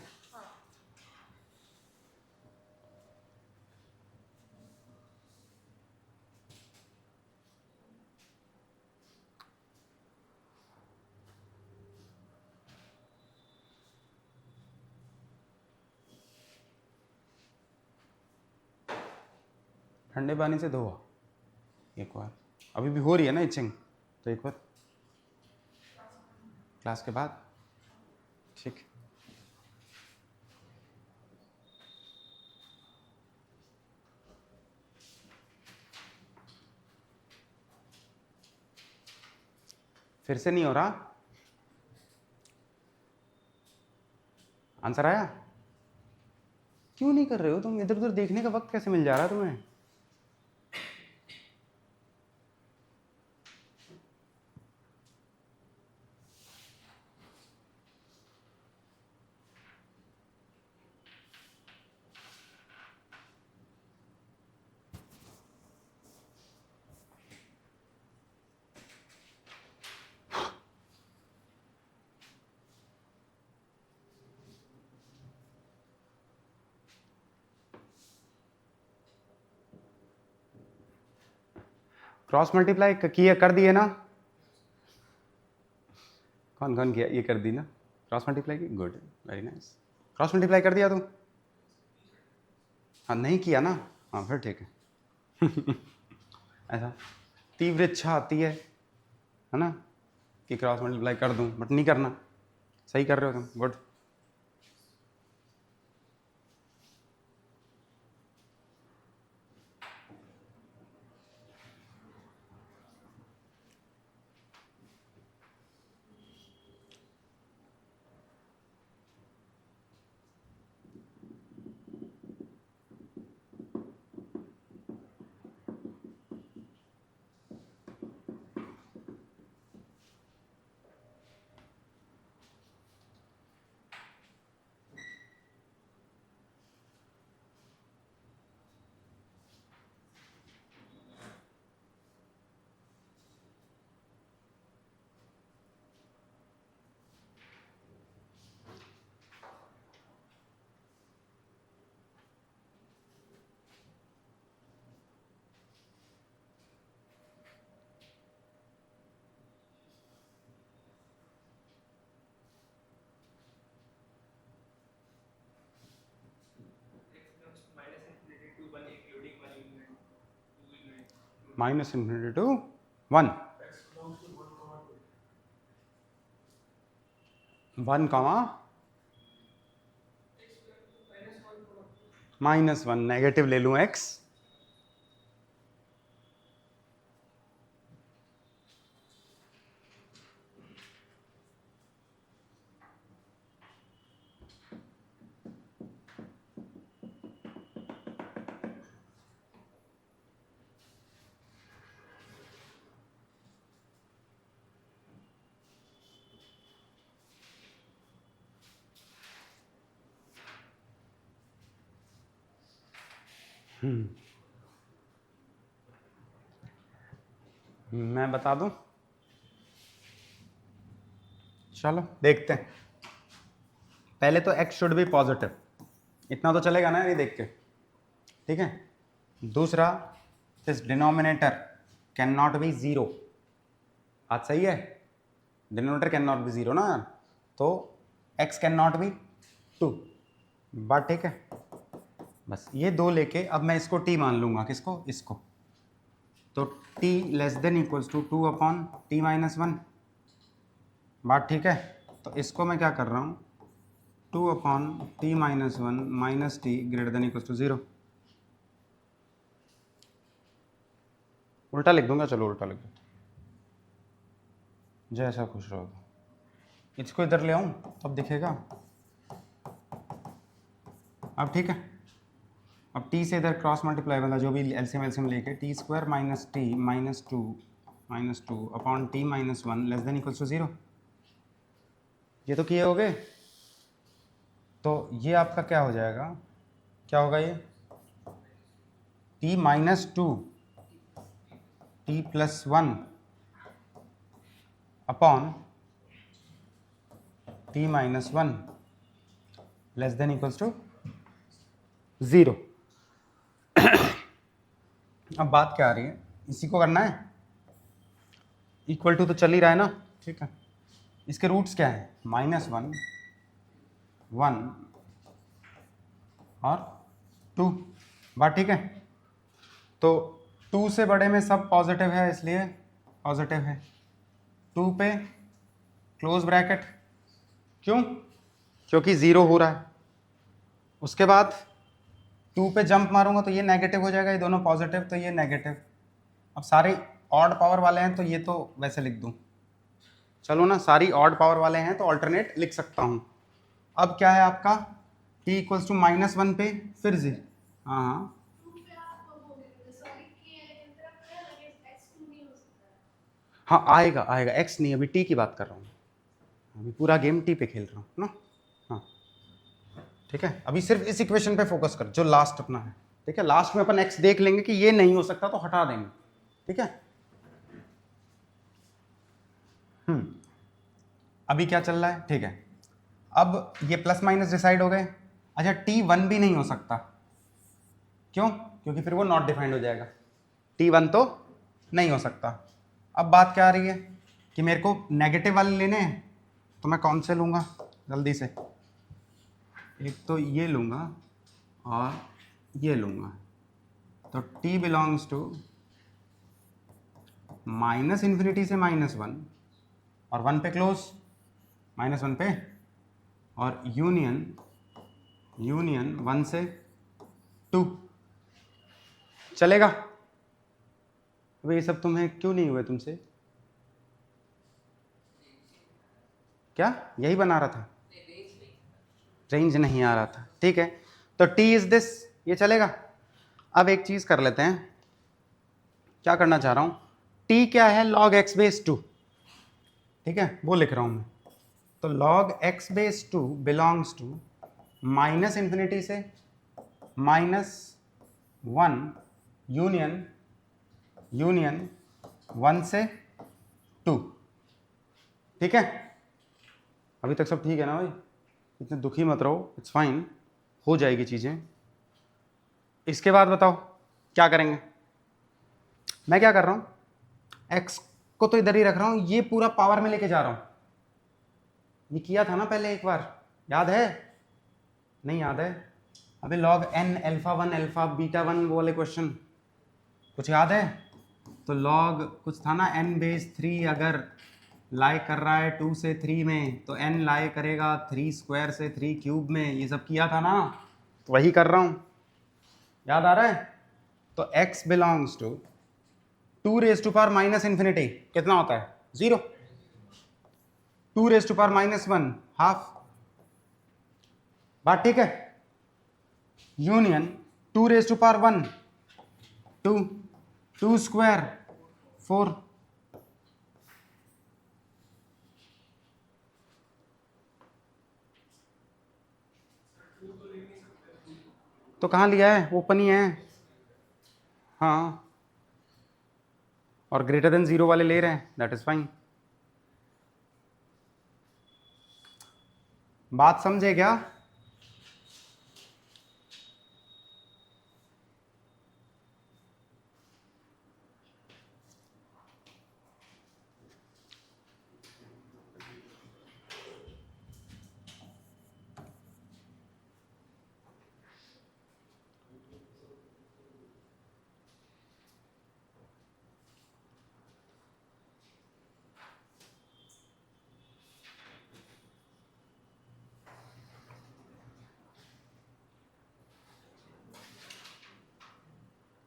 ठंडे पानी से धोआ एक बार, अभी भी हो रही है ना इचिंग, तो एक बार क्लास के बाद, ठीक। फिर से नहीं हो रहा? आंसर आया? क्यों नहीं कर रहे हो तुम? इधर उधर देखने का वक्त कैसे मिल जा रहा है तुम्हें? क्रॉस मल्टीप्लाई किया, कर दिए ना? कौन कौन किया? ये कर दी ना क्रॉस मल्टीप्लाई की? Good, very nice. Cross multiply कर दिया तू? हाँ, नहीं किया ना? हाँ फिर ठीक है। ऐसा तीव्र इच्छा आती है ना, कि क्रॉस मल्टीप्लाई कर दूं, बट नहीं करना। सही कर रहे हो तुम, good. Minus infinity to 1, 1 comma -1, negative ले लूँ x, मैं बता दूं, चलो देखते हैं। पहले तो x शुड बी पॉजिटिव, इतना तो चलेगा ना ये देख के, ठीक है। दूसरा, this denominator can not be zero, बात सही है, denominator can not be zero ना, तो x कैन नॉट बी 2, बात ठीक है। बस ये दो लेके अब मैं इसको t मान लूंगा, किसको, इसको, तो t less than equals to 2 upon t minus 1, बात ठीक है। तो इसको मैं क्या कर रहा हूँ, 2 upon t minus 1 minus t greater than equals to 0, उल्टा लिख दूंगा, चलो उल्टा लिख दो, जैसा खुश रहो। इसको इधर ले आऊँ तब दिखेगा, अब ठीक है। अब t से इधर क्रॉस मल्टीप्लाई वाला जो भी एलसीएम एलसीएम लेके t square minus t minus two upon t minus 1 less than equals to 0, ये तो किए हो गए। तो ये आपका क्या हो जाएगा, क्या होगा ये, t minus 2 t plus 1 upon t minus 1 less than equals to 0। अब बात क्या आ रही है, इसी को करना है, इक्वल टू तो चल ही रहा है ना, ठीक है। इसके रूट्स क्या है, -1 1 और 2, बात ठीक है। तो 2 से बड़े में सब पॉजिटिव है, इसलिए पॉजिटिव है। 2 पे क्लोज ब्रैकेट, क्यों, क्योंकि 0 हो रहा है। उसके बाद 2 पे जंप मारूंगा तो ये नेगेटिव हो जाएगा, ये दोनों पॉजिटिव तो ये नेगेटिव। अब सारे ऑड पावर वाले हैं तो ये तो वैसे लिख दूं, चलो ना, सारी ऑड पावर वाले हैं तो ऑल्टरनेट लिख सकता हूं। अब क्या है आपका, t इक्वल्स टू -1 पे फिर 0, हाँ हाँ आएगा आएगा, x नहीं, अभी t की बात कर रहा हूँ, अभी पूरा गेम t पे खेल रहा हूँ ना, हाँ ठीक है। अभी सिर्फ इस इक्वेशन पे फोकस कर जो लास्ट अपना है, ठीक है। लास्ट में अपन x देख लेंगे कि ये नहीं हो सकता तो हटा देंगे, ठीक है। अभी क्या चल रहा है, ठीक है। अब ये प्लस माइनस डिसाइड हो गए। अच्छा t1 भी नहीं हो सकता, क्यों, क्योंकि फिर वो नॉट डिफाइंड हो जाएगा, t1 तो नहीं हो सकता। अब बात क्या आ रही है कि मेरे को नेगेटिव वाले लेने हैं, तो मैं कौन से लूँगा जल्दी से, एक तो ये लूँगा और ये लूँगा। तो t बिलोंग्स टू -∞ से -1 और 1 पे क्लोज, -1 पे, और यूनियन 1 से 2 चलेगा। अबे ये सब तुम्हें क्यों नहीं हुए तुमसे, क्या यही बना रहा था, रेंज नहीं आ रहा था, ठीक है। तो t इज दिस, ये चलेगा। अब एक चीज कर लेते हैं, क्या करना चाह रहा हूं, t क्या है, log x बेस 2, ठीक है, वो लिख रहा हूं मैं। तो log x base 2 belongs to -∞ से -1 यूनियन 1 से 2, ठीक है। अभी तक सब ठीक है ना भाई, इतने दुखी मत रहो, इट्स फाइन, हो जाएगी चीज़ें। इसके बाद बताओ क्या करेंगे, मैं क्या कर रहा हूँ, x को तो इधर ही रख रहा हूँ, ये पूरा पावर में लेके जा रहा हूँ। ये किया था ना पहले एक बार, याद है, नहीं याद है, अबे log n α1 β1 वो वाले क्वेश्चन कुछ याद है। तो log कुछ था ना n बेस 3 अगर लाई कर रहा है 2 से 3 में, तो n लाई करेगा 3 स्क्वायर से 3 क्यूब में, ये सब किया था ना, तो वही कर रहा हूँ, याद आ रहा है। तो x बिलोंग्स टू 2⁻∞ कितना होता है, 0, 2⁻⁻1 हाफ, बात ठीक है। यूनियन 2⁻1 2 स्क्वायर 4, तो कहाँ लिया है, ओपन ही है, हाँ, और ग्रेटर देन 0 वाले ले रहे हैं, दैट इज फाइन। बात समझे क्या?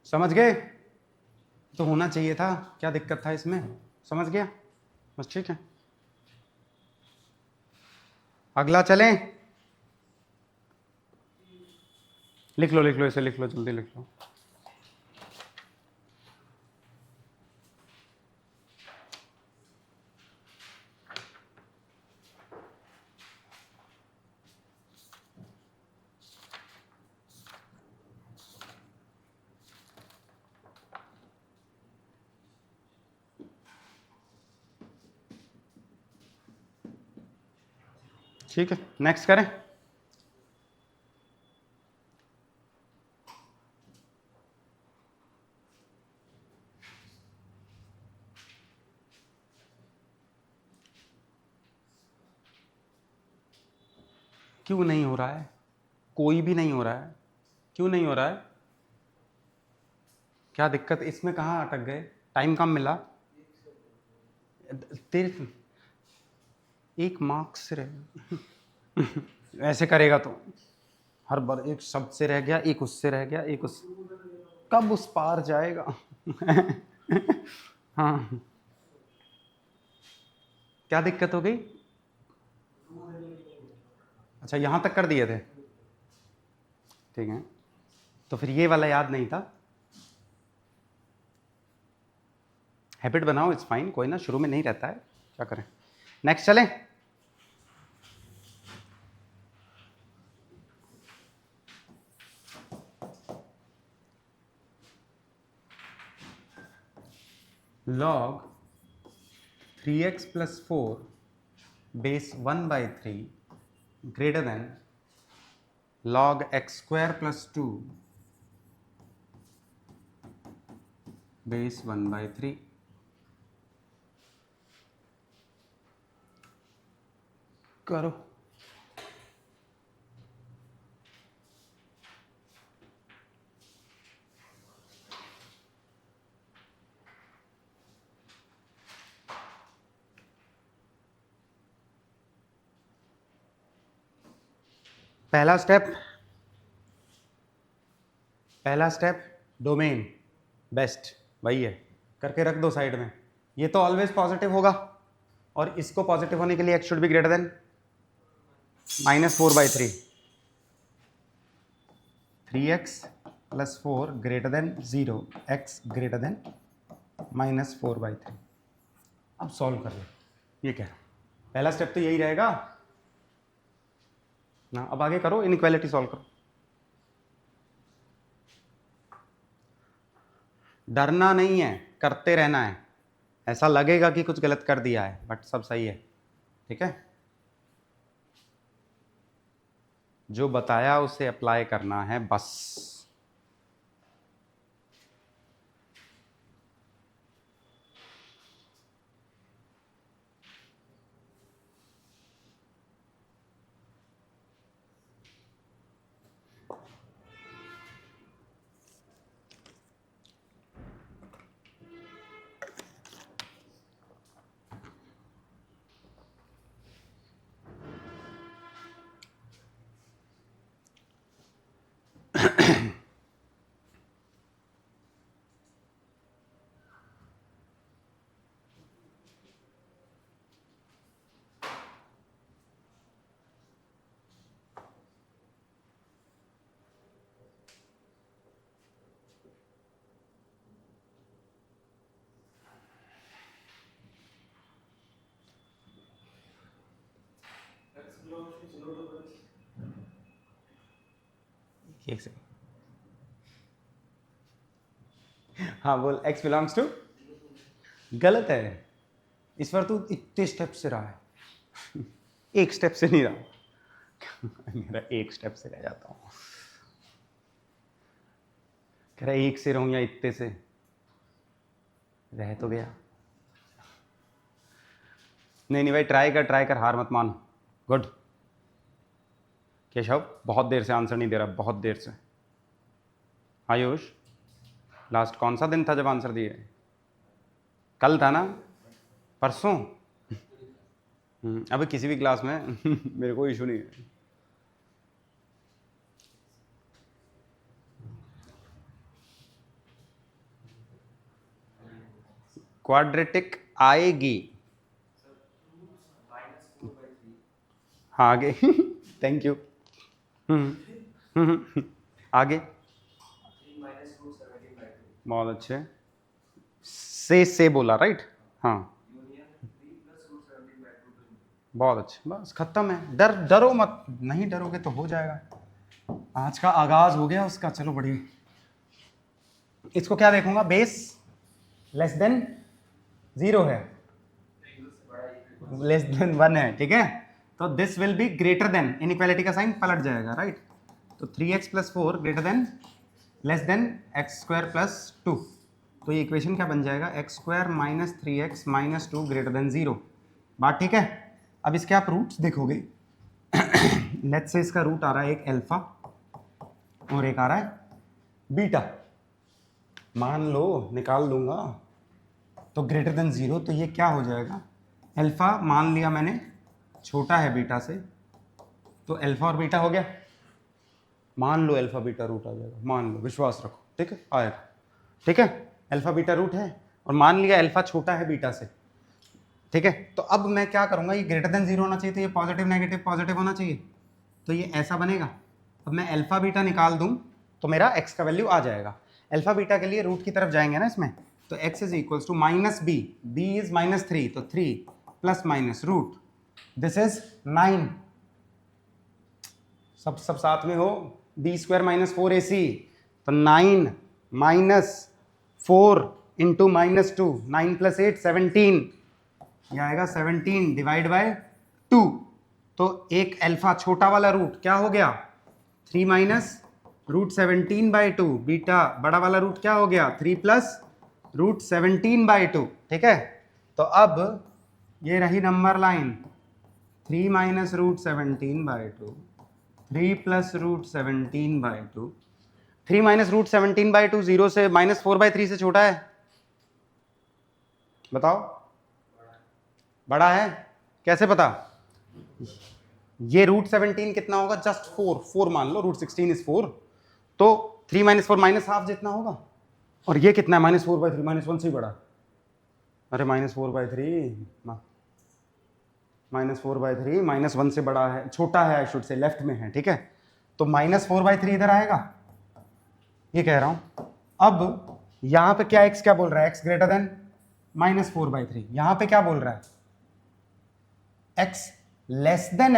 समझ गए? तो होना चाहिए था, क्या दिक्कत था इसमें? समझ गया? बस ठीक है, अगला चलें। लिख लो लिख लो, इसे लिख लो, जल्दी लिख लो। ठीक है, नेक्स्ट करें। क्यों नहीं हो रहा है? कोई भी नहीं हो रहा है, क्यों नहीं हो रहा है? क्या दिक्कत इसमें? कहाँ अटक गए? टाइम कम मिला तेरे? एक मार्क्स रह ऐसे करेगा तो हर बार एक शब्द से रह गया, एक उससे रह गया, एक उस, कब उस पार जाएगा? हाँ, क्या दिक्कत हो गई? अच्छा, यहां तक कर दिए थे, ठीक है। तो फिर ये वाला याद नहीं था। हैबिट बनाओ, इट्स फाइन, कोई ना, शुरू में नहीं रहता है, क्या करें। नेक्स्ट चलें। log 3x plus 4 base 1 by 3 greater than log x square plus 2 base 1 by 3। करो। पहला स्टेप डोमेन बेस्ट, वही है, करके रख दो साइड में। ये तो ऑलवेज पॉजिटिव होगा, और इसको पॉजिटिव होने के लिए x should be greater than -4/3। 3x plus 4 greater than 0, x greater than -4/3। अब सॉल्व कर लो, ये क्या है? पहला स्टेप तो यही रहेगा ना। अब आगे करो, इनइक्वालिटी सॉल्व करो। डरना नहीं है, करते रहना है। ऐसा लगेगा कि कुछ गलत कर दिया है, बट सब सही है, ठीक है। जो बताया उसे अप्लाई करना है बस। एक सेकंड, हाँ बोल, x बिलोंग्स टू, गलत है, इस बार तू इतने स्टेप से रहा है, एक स्टेप से नहीं रहा। मेरा एक स्टेप से रह जाता हूँ, कह रहा एक से रहूं या इतने से, रह तो गया। नहीं भाई, ट्राई कर, हार मत मान। गुड केशव, बहुत देर से आंसर नहीं दे रहा, बहुत देर से। आयुष, लास्ट कौन सा दिन था जब आंसर दिए? कल था ना, परसों? अबे किसी भी क्लास में मेरे को इशू नहीं है। क्वाड्रेटिक आएगी, हाँ आगे थैंक यू। आगे बहुत अच्छे से बोला, राइट? हाँ बहुत अच्छे, बस खत्म है। डरो मत, नहीं डरोगे तो हो जाएगा। आज का आगाज हो गया उसका, चलो बढ़िया। इसको क्या देखूंगा? बेस लेस देन 0 है, लेस देन 1 है, ठीक है? तो this will be greater than, inequality का साइन पलट जाएगा, राइट? तो 3x + 4 greater than less than x² + 2। तो ये इक्वेशन क्या बन जाएगा? x² - 3x - 2 greater than 0। बात ठीक है? अब इसके आप रूट्स देखोगे। लेट्स से इसका रूट आ रहा है एक अल्फा और एक आ रहा है बीटा, मान लो, निकाल लूंगा तो ग्रेटर देन 0। तो ये क्या हो जाएगा? अल्फा मान लिया मैंने छोटा है बीटा से, तो अल्फा और बीटा हो गया। मान लो अल्फा बीटा रूट आ जाएगा, मान लो, विश्वास रखो, ठीक है? आएगा, ठीक है? अल्फा बीटा रूट है और मान लिया अल्फा छोटा है बीटा से, ठीक है? तो अब मैं क्या करूंगा? ये ग्रेटर देन 0 होना चाहिए, तो ये पॉजिटिव नेगेटिव पॉजिटिव होना चाहिए, तो ये ऐसा बनेगा। अब मैं अल्फा बीटा निकाल दूं तो मेरा x का वैल्यू आ जाएगा। अल्फा बीटा के लिए रूट की तरफ जाएंगे ना इसमें, तो x is equals to -b, b is -3, तो 3 plus minus root, this is 9, सब साथ में हो, b² - 4ac, तो 9 - 4 इंटू -2, 9 + 8 17, ये आएगा 17 डिवाइड बाय 2। तो एक अल्फा छोटा वाला रूट क्या हो गया? 3 - √17/2, बीटा बड़ा वाला रूट क्या हो गया? 3 + √17/2, ठीक है? तो अब ये रही नंबर लाइन, 3 - √17/2, 3 + √17/2, 3 - √17/2 0 से -4/3 से छोटा है, बताओ? बड़ा है, कैसे पता? ये √17 कितना होगा? जस्ट 4 मान लो, √16 इज 4, तो 3 - 4 -½ जितना होगा। और ये कितना है? -4/3, -1 से ही बड़ा। अरे -4/3, -4/3 -1 से बड़ा है, छोटा है, आई शुड से, लेफ्ट में है, ठीक है? तो -4/3 इधर आएगा, ये कह रहा हूं। अब यहां पे क्या x क्या बोल रहा है? x greater than -4/3। यहां पे क्या बोल रहा है? x less than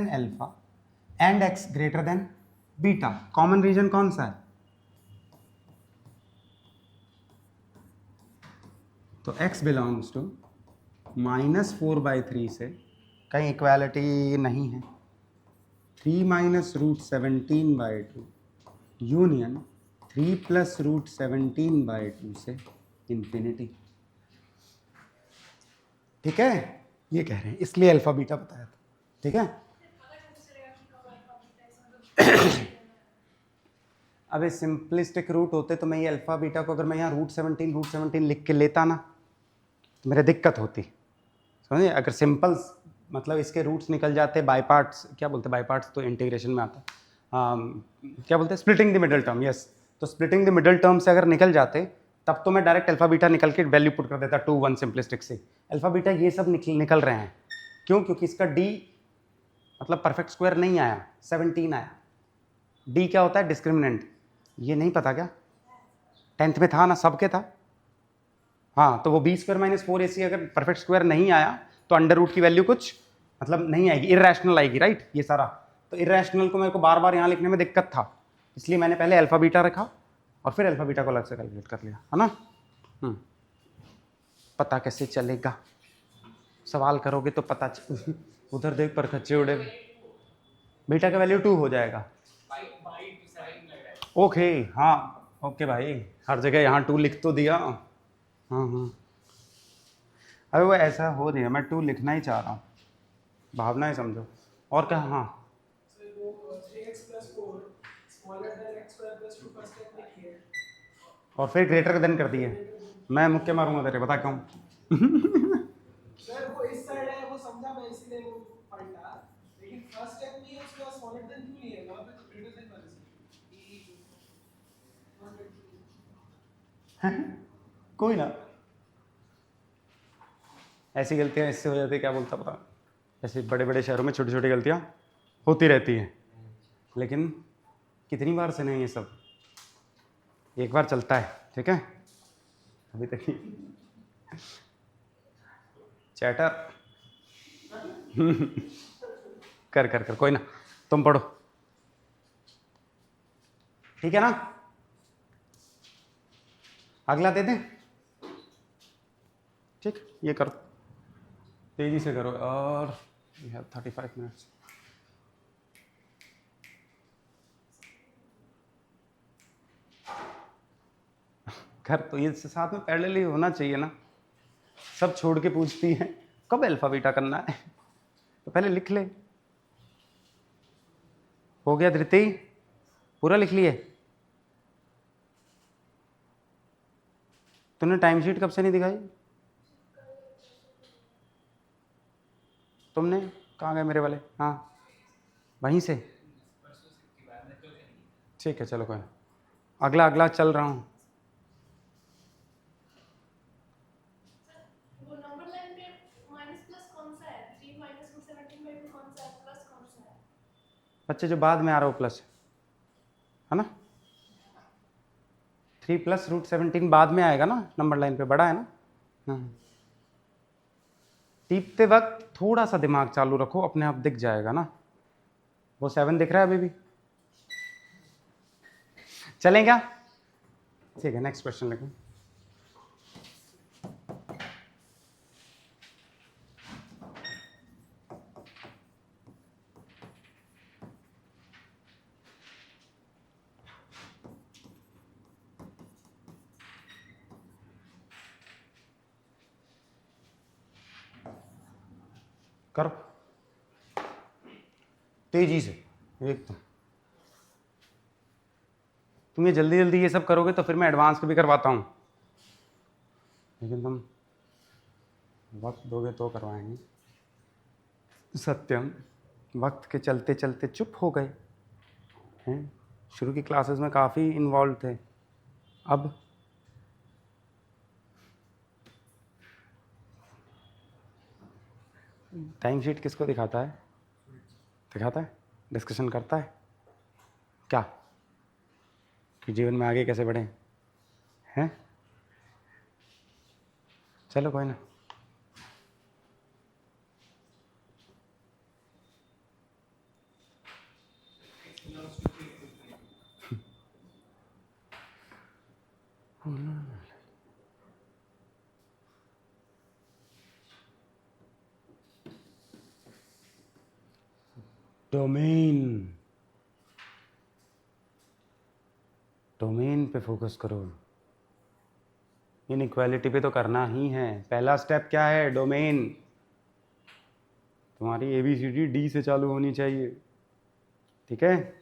alpha and x greater than beta. Common region कौन सा है? तो x बिलोंग्स टू -4/3 से कहीं इक्वालिटी नहीं है, 3 - √17/2 यूनियन 3 + √17/2 से इंफिनिटी, ठीक है? ये कह रहे हैं, इसलिए अल्फा बीटा बताया था, ठीक है? अबे सिंपलिस्टिक रूट होते तो मैं ये अल्फा बीटा को, अगर मैं यहाँ √17 लिख के लेता ना, तो मेरे दिक्कत होती, समझे? अगर सिंपल मतलब इसके रूट्स निकल जाते बाय पार्ट्स, क्या बोलते हैं बाय पार्ट्स? तो इंटीग्रेशन में आता है, क्या बोलते हैं? Splitting the middle term, yes. तो स्प्लिटिंग द मिडल टर्म से अगर निकल जाते, तब तो मैं डायरेक्ट अल्फा बीटा निकल के वैल्यू पुट कर देता 2 1 सिंपलिस्टिक से। अल्फा बीटा ये सब निकल रहे हैं, क्यों? क्योंकि इसका d मतलब परफेक्ट स्क्वायर नहीं आया, 17 आया। d क्या होता है? डिस्क्रिमिनेंट। ये नहीं पता क्या? 10th में था ना, सबके था। हाँ, तो वो b² - 4ac अगर परफेक्ट स्क्वायर नहीं आया तो अंडर रूट की वैल्यू कुछ मतलब नहीं आएगी, इर्रेशनल आएगी, राइट? ये सारा तो इर्रेशनल को मेरे को बार बार यहाँ लिखने में दिक्कत था, इसलिए मैंने पहले अल्फा बीटा रखा, और फिर अल्फा बीटा को अलग से कैलकुलेट कर लिया, है ना। पता कैसे चलेगा, सवाल करोगे तो पता उधर देख पर खच्चे उड़े, बीटा का वैल्यू 2 हो जाएगा। ओके हाँ ओके भाई, हर जगह यहाँ 2 लिख तो दिया। हाँ हाँ अरे वो ऐसा हो रही है, मैं 2 लिखना ही चाह रहा हूँ, भावना ही समझो। और क्या, हाँ और फिर ग्रेटर देन कर दिए, मैं मुक्के मारूंगा तेरे, बता क्यों। सर वो इस साइड है वो समझा मैं, इसलिए वो पलटा, लेकिन फर्स्ट स्टेप में है उसका स्मॉलर देन क्यों नहीं है, वहां पे तो ग्रेटर देन वाले से कोई ना, ऐसी गलतियां इससे हो जाती है, क्या बोलता पता, ऐसे बड़े बड़े शहरों में छोटी छोटी गलतियां होती रहती हैं, लेकिन कितनी बार से नहीं, ये सब एक बार चलता है, ठीक है। अभी तक चैटर कर कर कर, कोई ना, तुम पढ़ो, ठीक है ना। अगला दे दें, ठीक, ये करो, तेजी से करो, और वी हैव 35 मिनट्स। घर तो ये साथ में पैरेलल ही होना चाहिए ना, सब छोड़ के पूछती है कब अल्फा बीटा करना है, तो पहले लिख ले। हो गया धृति, पूरा लिख लिए। तूने टाइम शीट कब से नहीं दिखाई, तुमने कहाँ गए मेरे वाले, हाँ वहीं से, ठीक है चलो कोई ना, अगला अगला चल रहा हूँ। वो नंबर लाइन पे माइनस प्लस कौन सा है, 3 माइनस रूट 17/2 कौन सा है, प्लस कौन सा है? बच्चे जो बाद में आ रहा हो प्लस, है ना, 3 प्लस रूट 17 बाद में आएगा ना, नंबर लाइन पे बड़ा है ना। हाँ टीपते वक्त थोड़ा सा दिमाग चालू रखो, अपने आप दिख जाएगा ना। वो 7 दिख रहा है अभी भी, चलें क्या, ठीक है नेक्स्ट क्वेश्चन लिखें। करो तेजी से, एकदम। तुम ये जल्दी जल्दी ये सब करोगे तो फिर मैं एडवांस के भी करवाता हूँ, लेकिन तुम वक्त दोगे तो करवाएंगे। सत्यम, वक्त के चलते चलते चुप हो गए हैं, शुरू की क्लासेस में काफ़ी इन्वॉल्व थे, अब टाइम शीट किसको दिखाता है, दिखाता है, डिस्कशन करता है क्या कि जीवन में आगे कैसे बढ़ें, हैं। चलो कोई ना, डोमेन, डोमेन पे फोकस करो, इनइक्वालिटी पे तो करना ही है। पहला स्टेप क्या है, डोमेन। तुम्हारी ABCD D से चालू होनी चाहिए, ठीक है।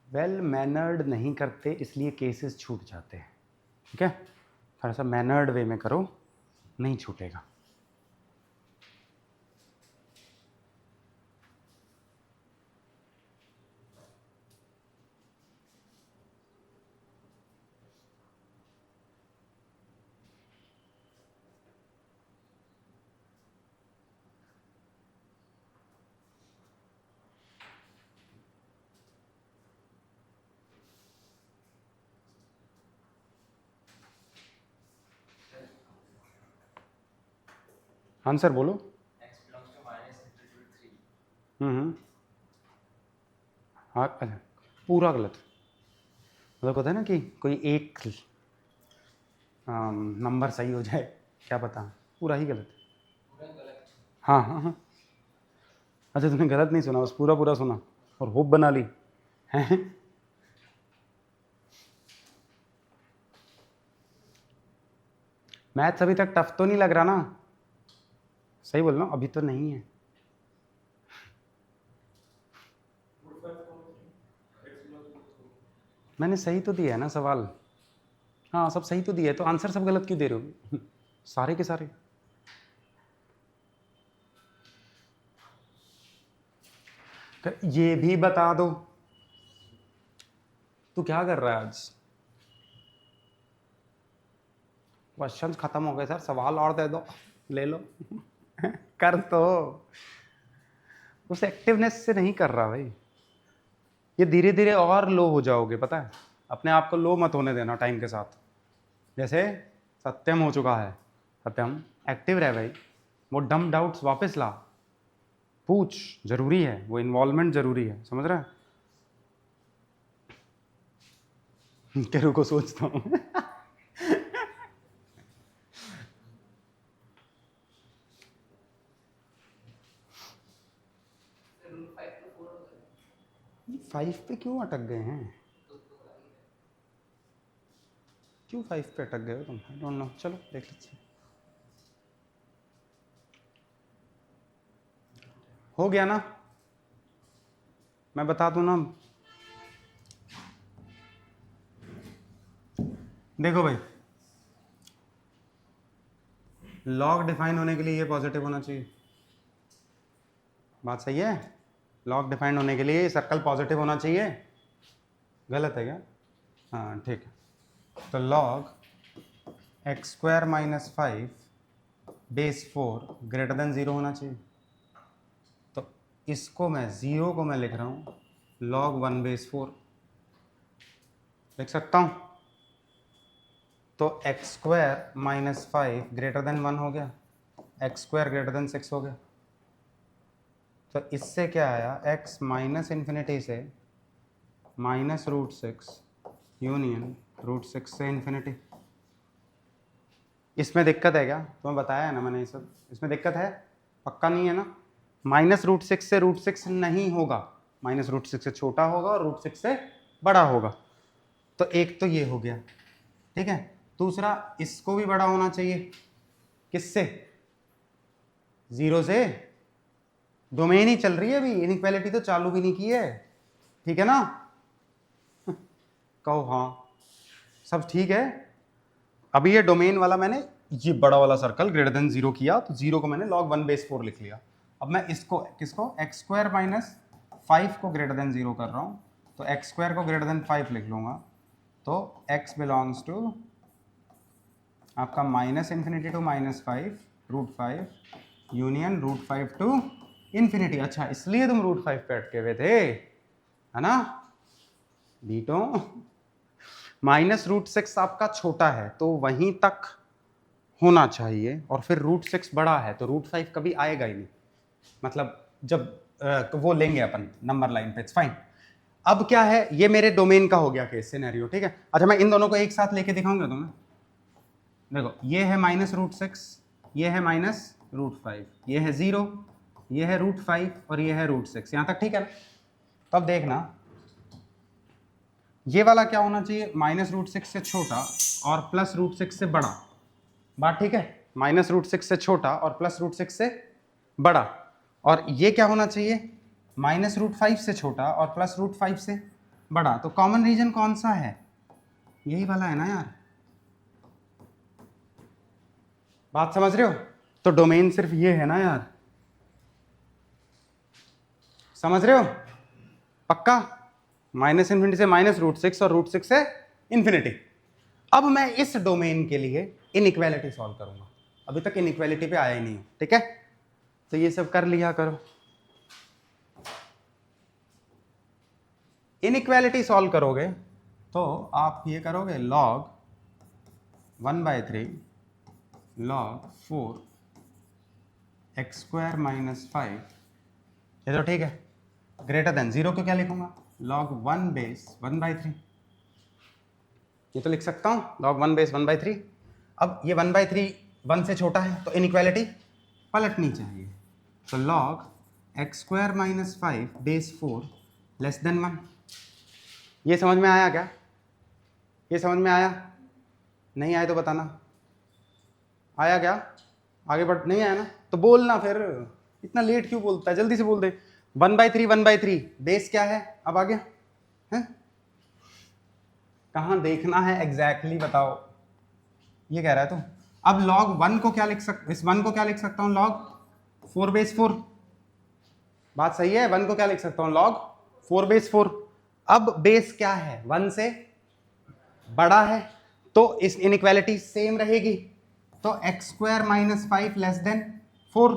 वेल मैनर्ड नहीं करते इसलिए केसेस छूट जाते हैं, ठीक है। थोड़ा सा मैनर्ड वे में करो, नहीं छूटेगा। आंसर बोलो। x belongs to minus infinity to 3. हाँ अच्छा, पूरा गलत। मतलब होता है ना कि कोई एक नंबर सही हो जाए, क्या पता, पूरा ही गलत। पूरा गलत। हाँ हाँ हाँ। अच्छा तुमने गलत नहीं सुना, बस पूरा पूरा सुना और होप बना ली हैं। मैथ्स अभी तक टफ तो नहीं लग रहा ना? सही बोल रहा हूँ, अभी तो नहीं है। मैंने सही तो दिया है ना सवाल। हाँ सब सही तो दिया है, तो आंसर सब गलत क्यों दे रहे हो? सारे के सारे। ये भी बता दो। तू क्या कर रहा है आज? क्वेश्चंस खत्म हो गए सर, सवाल और दे दो, ले लो। कर तो, उस एक्टिवनेस से नहीं कर रहा भाई। ये धीरे धीरे और लो हो जाओगे, पता है। अपने आप को लो मत होने देना टाइम के साथ। जैसे सत्यम हो चुका है, सत्यम एक्टिव रह भाई, वो डम डाउट्स वापस ला, पूछ, जरूरी है, वो इन्वॉल्वमेंट जरूरी है, समझ रहा है? तेरे को सोचता हूँ। रूट 5 to 4 होता है। 5 पे क्यों अटक गए हैं? क्यों 5 पे अटक गए हो तुम? आई डोंट नो, चलो देख लेते हैं। हो गया ना? मैं बता दूं ना, देखो भाई, लॉग डिफाइन होने के लिए ये पॉजिटिव होना चाहिए। बात सही है? लॉग डिफाइन होने के लिए सर्कल पॉजिटिव होना चाहिए। गलत है क्या? हाँ ठीक है। तो log x² - 5 base 4 greater than 0 होना चाहिए। तो इसको मैं 0 को मैं लिख रहा हूँ log 1 बेस 4, लिख सकता हूँ। तो x² - 5 ग्रेटर देन 1 हो गया, x² ग्रेटर देन 6 हो गया। तो इससे क्या आया, x -∞ से -√6 यूनियन √6 से इन्फिनिटी। इसमें दिक्कत है क्या? तुम्हें बताया है ना मैंने ये सब। इसमें दिक्कत है? पक्का नहीं है ना? -√6 से √6 नहीं होगा, -√6 से छोटा होगा और √6 से बड़ा होगा। तो एक तो ये हो गया, ठीक है। दूसरा, इसको भी बड़ा होना चाहिए। किससे? 0 से। डोमेन ही चल रही है अभी, इनइक्वालिटी तो चालू भी नहीं की है, ठीक है ना? कहो हाँ, सब ठीक है। अभी ये डोमेन वाला मैंने ये बड़ा वाला सर्कल ग्रेटर देन 0 किया, तो 0 को मैंने log 1 बेस 4 लिख लिया। अब मैं इसको किसको x² - 5 को ग्रेटर देन 0 कर रहा हूँ, तो x² को ग्रेटर देन 5 लिख लूँगा। तो x बिलोंग्स टू आपका -∞ to -5 √5 यूनियन √5 to इन्फिनिटी। अच्छा इसलिए तुम √5 पे अटके हुए थे, है ना बीटो? -√6 आपका छोटा है तो वहीं तक होना चाहिए, और फिर √6 बड़ा है तो √5 कभी आएगा ही नहीं। मतलब जब वो लेंगे अपन नंबर लाइन पे, फाइन। अब क्या है, ये मेरे डोमेन का हो गया केस सिनेरियो, ठीक है। अच्छा मैं इन दोनों को एक साथ लेके दिखाऊंगा तुम्हें। देखो ये है -√6, ये है -√5, ये है 0, ये है √5 और ये है √6, यहाँ तक ठीक है ना? तो अब देखना, ये वाला क्या होना चाहिए, -√6 से छोटा और +√6 से बड़ा। बात ठीक है? -√6 से छोटा और +√6 से बड़ा। और ये क्या होना चाहिए, -√5 से छोटा और +√5 से बड़ा। तो कॉमन रीजन कौन सा है? यही वाला है ना यार। बात समझ रहे हो? तो डोमेन सिर्फ ये है ना यार, समझ रहे हो? पक्का? -∞ से -√6 और √6 से इन्फिनिटी। अब मैं इस डोमेन के लिए इनइक्वालिटी सॉल्व करूंगा। अभी तक इनइक्वालिटी पे आया ही नहीं, ठीक है? तो ये सब कर लिया करो। इनइक्वालिटी सॉल्व करोगे तो आप ये करोगे log 1/3 log 4 x square minus 5, ये तो ठीक है। ग्रेटर देन 0 को क्या लिखूंगा, log 1 बेस 1/3, ये तो लिख सकता हूँ log 1 बेस 1/3। अब ये 1/3 1 से छोटा है तो इनइक्वालिटी पलटनी चाहिए, तो log x square minus 5 base 4 less then 1। ये समझ में आया क्या, ये समझ में आया? नहीं आया तो बताना, आया क्या? आगे बढ़, नहीं आया ना तो बोलना, फिर इतना लेट क्यों बोलता है, जल्दी से बोल दे। 1/3 बेस क्या है, अब आ गया है? कहाँ देखना है एग्जैक्टली बताओ, ये कह रहा है तो। अब log 1 को क्या लिख सकता, इस 1 को क्या लिख सकता हूँ, log 4 बेस 4, बात सही है। 1 को क्या लिख सकता हूँ, log 4 बेस 4। अब बेस क्या है, 1 से बड़ा है तो इस इनइक्वालिटी सेम रहेगी, तो x square minus 5 less than 4,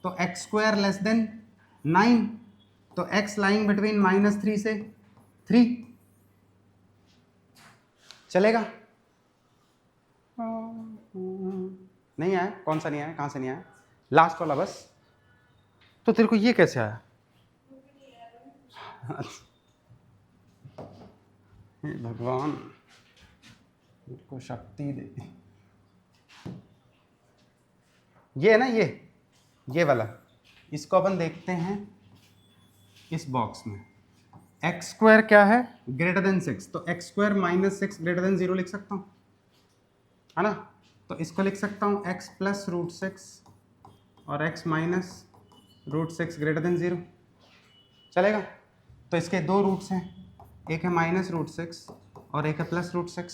तो एक्स स्क्वायर लेस देन 9, तो एक्स लाइंग बिटवीन -3 से 3, चलेगा? नहीं आया, कौन सा नहीं आया, कहाँ से नहीं आया, लास्ट वाला बस। तो तेरे को ये कैसे आया? हे भगवान मेरे को शक्ति दे। ये है ना, ये वाला, इसको अपन देखते हैं इस बॉक्स में। एक्स स्क्वायर क्या है, ग्रेटर देन 6, तो x square minus 6 greater than 0 लिख सकता हूँ, है ना? तो इसको लिख सकता हूँ x प्लस रूट 6 और x minus root 6 greater than 0, चलेगा? तो इसके दो रूट्स हैं, एक है माइनस रूट 6 और एक है प्लस रूट 6।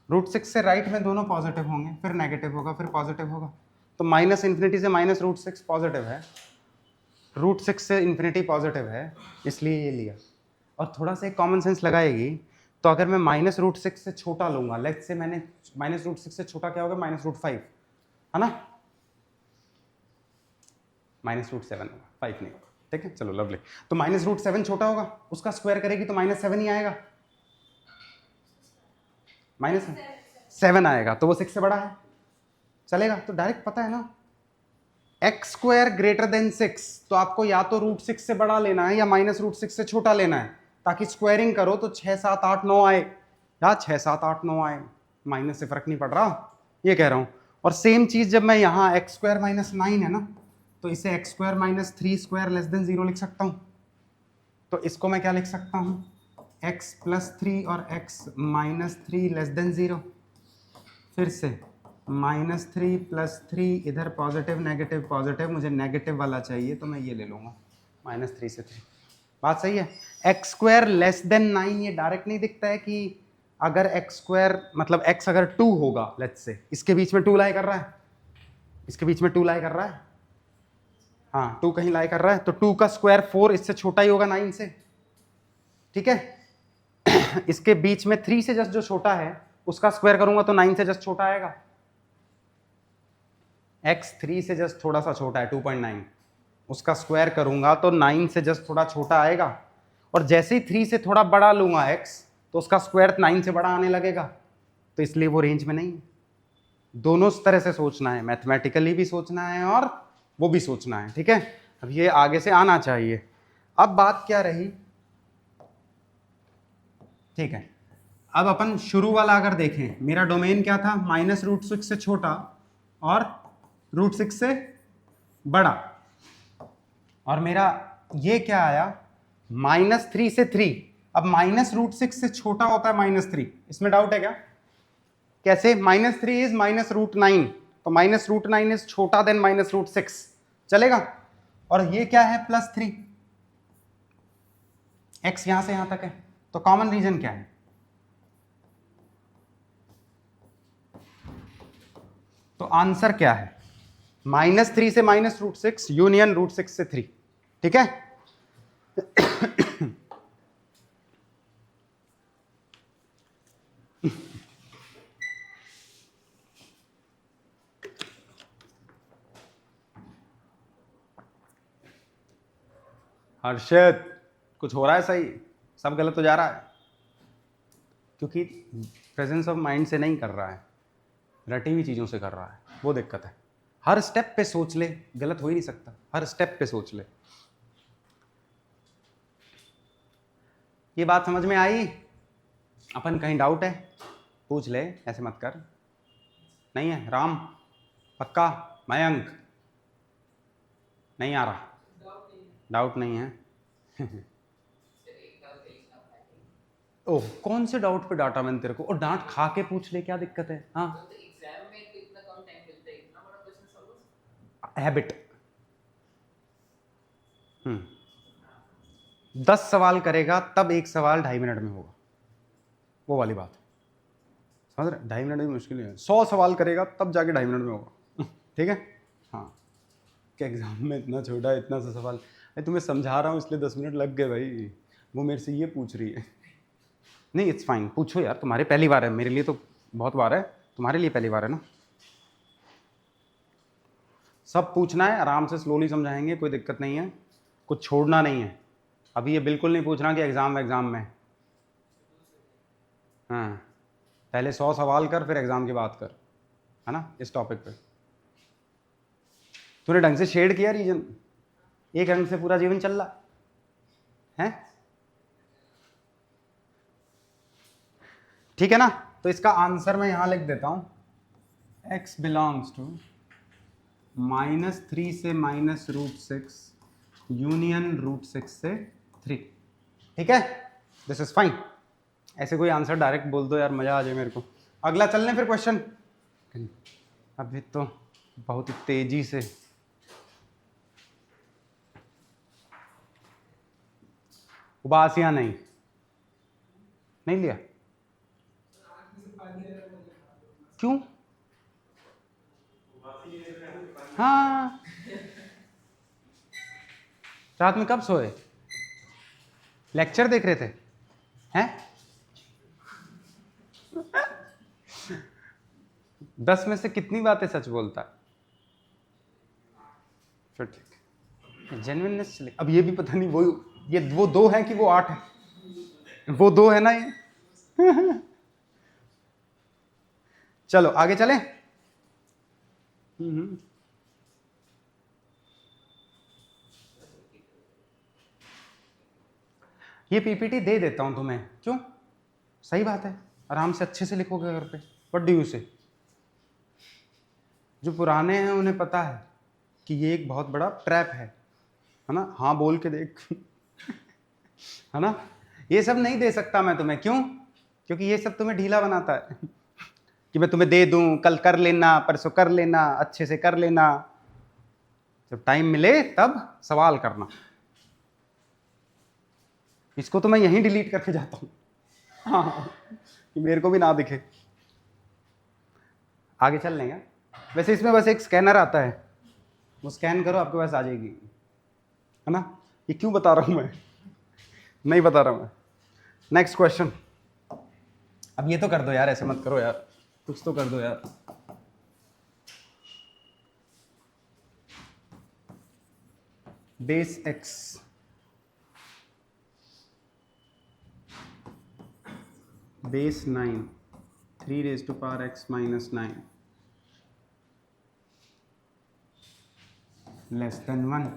रूट 6 से राइट में दोनों पॉजिटिव होंगे, फिर नेगेटिव होगा, फिर पॉजिटिव होगा, तो माइनस इन्फिनिटी से माइनस रूट 6 पॉजिटिव है, रूट 6 से इन्फिनिटी पॉजिटिव है, इसलिए ये लिया। और थोड़ा सा एक कॉमन सेंस लगाएगी, तो अगर मैं माइनस रूट 6 से छोटा लूंगा, लेट्स से मैंने माइनस रूट 6 से छोटा क्या होगा, माइनस रूट 5, है ना? माइनस रूट 7 होगा, 5 नहीं होगा, ठीक है? चलो लवली। तो माइनस रूट 7 छोटा होगा, उसका स्क्वायर करेगी तो -7 ही आएगा, -7 आएगा, तो वो 6 से बड़ा है, चलेगा? तो डायरेक्ट पता है ना, एक्स स्क्वायर ग्रेटर देन 6, तो आपको या तो रूट 6 से बड़ा लेना है या माइनस रूट 6 से छोटा लेना है, ताकि स्क्वायरिंग करो तो 6 7 8 9 आए, या 6 7 8 9 आए, माइनस से फर्क नहीं पड़ रहा, ये कह रहा हूं। और सेम चीज जब मैं यहाँ एक्स स्क्वायर माइनस 9 है ना, तो इसे x square minus 3 square less than 0 लिख सकता हूँ, तो इसको मैं क्या लिख सकता हूँ, x प्लस 3 और x माइनस 3 लेस देन 0, फिर से -3 + 3, इधर पॉजिटिव नेगेटिव पॉजिटिव, मुझे नेगेटिव वाला चाहिए तो मैं ये ले लूँगा, -3 से 3, बात सही है? एक्स स्क्वायर लेस देन 9, ये डायरेक्ट नहीं दिखता है कि अगर एक्स स्क्वायर मतलब x अगर 2 होगा, लेट्स से इसके बीच में 2 लाई कर रहा है, इसके बीच में 2 लाई कर रहा है, हाँ 2 कहीं लाई कर रहा है, तो 2 का स्क्वायर 4, इससे छोटा ही होगा 9 से, ठीक है? इसके बीच में 3 से जस्ट जो छोटा है उसका स्क्वायर करूंगा तो 9 से जस्ट छोटा आएगा, x 3 से जस्ट थोड़ा सा छोटा है 2.9, उसका स्क्वायर करूंगा तो 9 से जस्ट थोड़ा छोटा आएगा, और जैसे ही 3 से थोड़ा बड़ा लूंगा x, तो उसका स्क्वायर 9 से बड़ा आने लगेगा, तो इसलिए वो रेंज में नहीं है। दोनों तरह से सोचना है, मैथमेटिकली भी सोचना है और वो भी सोचना है, ठीक है? अब ये आगे से आना चाहिए। अब बात क्या रही, ठीक है, अब अपन शुरू वाला अगर देखें, मेरा डोमेन क्या था, -√6 से छोटा और √6 से बड़ा, और मेरा ये क्या आया, -3 से 3। अब -√6 से छोटा होता है -3, इसमें डाउट है क्या? कैसे? -3 इज -√9, तो -√9 इज छोटा देन -√6, चलेगा? और ये क्या है, +3, x यहां से यहां तक है, तो कॉमन रीजन क्या है? तो आंसर क्या है, -3 से -√6 यूनियन √6 से 3, ठीक है? हर्षद, कुछ हो रहा है सही, सब गलत हो जा रहा है? क्योंकि प्रेजेंस ऑफ माइंड से नहीं कर रहा है, रटी हुई चीज़ों से कर रहा है, वो दिक्कत है। हर स्टेप पे सोच ले, गलत हो ही नहीं सकता, हर स्टेप पे सोच ले। ये बात समझ में आई? अपन कहीं डाउट है पूछ ले, ऐसे मत कर। नहीं है राम? पक्का? मयंक? नहीं आ रहा? डाउट नहीं है। ओह, कौन से डाउट पे डांटा मैंने तेरे को? और डांट खा के पूछ ले, क्या दिक्कत है? हाँ, तो एग्जाम में तो इतना कम टाइम मिलता है, इतना बड़ा क्वेश्चन सॉल्व हैबिट। 10 सवाल करेगा तब एक सवाल 2.5 मिनट में होगा, वो वाली बात समझ रहे? 2.5 मिनट में मुश्किल नहीं है। 100 सवाल करेगा तब जाके 2.5 मिनट में होगा। ठीक है? हाँ, क्या एग्जाम में इतना छोटा है, इतना सा सवाल? अरे तुम्हें समझा रहा हूँ इसलिए 10 मिनट लग गए भाई। वो मेरे से ये पूछ रही है। नहीं, इट्स फाइन, पूछो यार, तुम्हारे पहली बार है, मेरे लिए तो बहुत बार है, तुम्हारे लिए पहली बार है ना। सब पूछना है, आराम से स्लोली समझाएंगे, कोई दिक्कत नहीं है, कुछ छोड़ना नहीं है। अभी ये बिल्कुल नहीं पूछना कि एग्जाम में। हाँ, पहले 100 सवाल कर, फिर एग्जाम की बात कर, है ना, इस टॉपिक पे। तूने ढंग से शेड किया रीजन? एक ढंग से पूरा जीवन चल रहा है? ठीक है ना? तो इसका आंसर मैं यहां लिख देता हूं, x बिलोंग्स टू -3 से -√6 यूनियन √6 से 3। ठीक है, दिस इज फाइन। ऐसे कोई आंसर डायरेक्ट बोल दो यार, मजा आ जाए मेरे को। अगला चल लें फिर क्वेश्चन। अभी तो बहुत ही तेजी से। उबास या नहीं? नहीं लिया? क्यों? हाँ, रात में कब सोए? लेक्चर देख रहे थे? हैं? 10 में से कितनी बातें सच बोलता है? फिर ठीक, जेन्युइननेस चले। अब ये भी पता नहीं वो 2 है कि वो 8 है? वो 2 है ना ये। चलो आगे चलें। ये पीपीटी दे देता हूं तुम्हें, क्यों? सही बात है, आराम से अच्छे से लिखोगे घर पे। व्हाट डू यू से? जो पुराने हैं उन्हें पता है कि ये एक बहुत बड़ा ट्रैप है ना? हाँ बोल के देख। है ना? ये सब नहीं दे सकता मैं तुम्हें, क्यों? क्योंकि ये सब तुम्हें ढीला बनाता है। कि मैं तुम्हें दे दूं, कल कर लेना, परसों कर लेना, अच्छे से कर लेना, जब टाइम मिले तब सवाल करना। इसको तो मैं यहीं डिलीट करके जाता हूं। हाँ, कि मेरे को भी ना दिखे। आगे चल लेंगे। वैसे इसमें बस एक स्कैनर आता है, वो स्कैन करो, आपके पास आ जाएगी, है ना? ये क्यों बता रहा हूं मैं? नहीं बता रहा मैं। Next question. अब ये तो कर दो यार, ऐसे मत करो यार, कुछ तो कर दो यार। Base x base 9 3⁻x - 9 less than 1।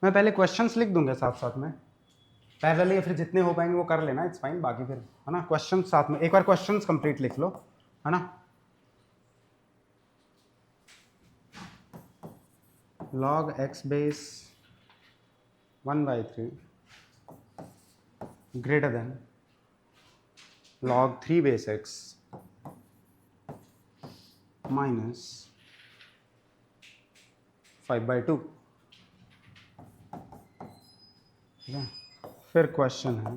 मैं पहले क्वेश्चंस लिख दूंगा साथ साथ में, पैरेलल, या फिर जितने हो पाएंगे वो कर लेना, इट्स फाइन। बाकी फिर, है ना, क्वेश्चंस साथ में, एक बार क्वेश्चंस कंप्लीट लिख लो, है ना? log x base 1/3 greater than log 3 base x minus 5/2। ठीक है, फिर क्वेश्चन है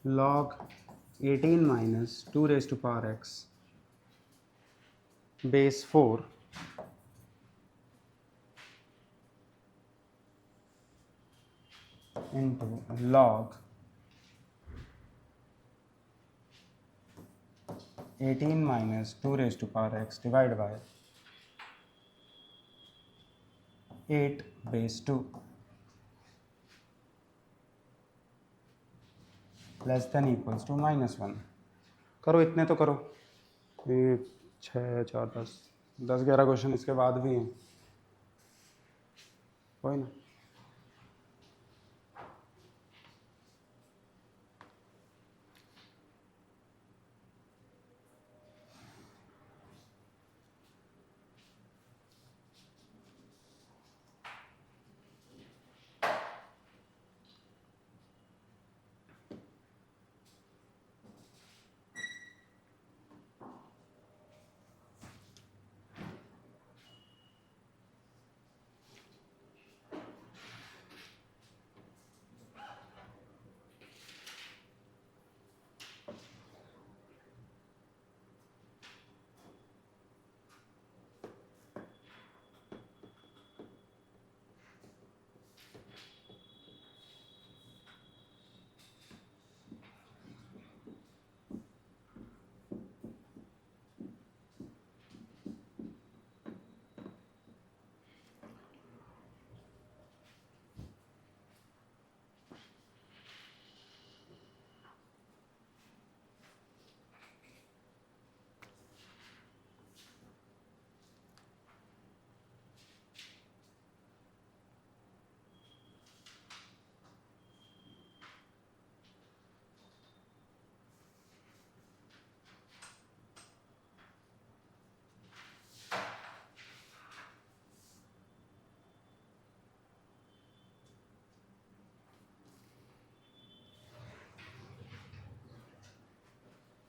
log 18 minus 2⁻x base 4 into log 18 minus 2⁻x divided by 8 base 2। Less than equals to -1। करो, इतने तो करो। ये 6 4 10 11 क्वेश्चन इसके बाद भी हैं, कोई ना।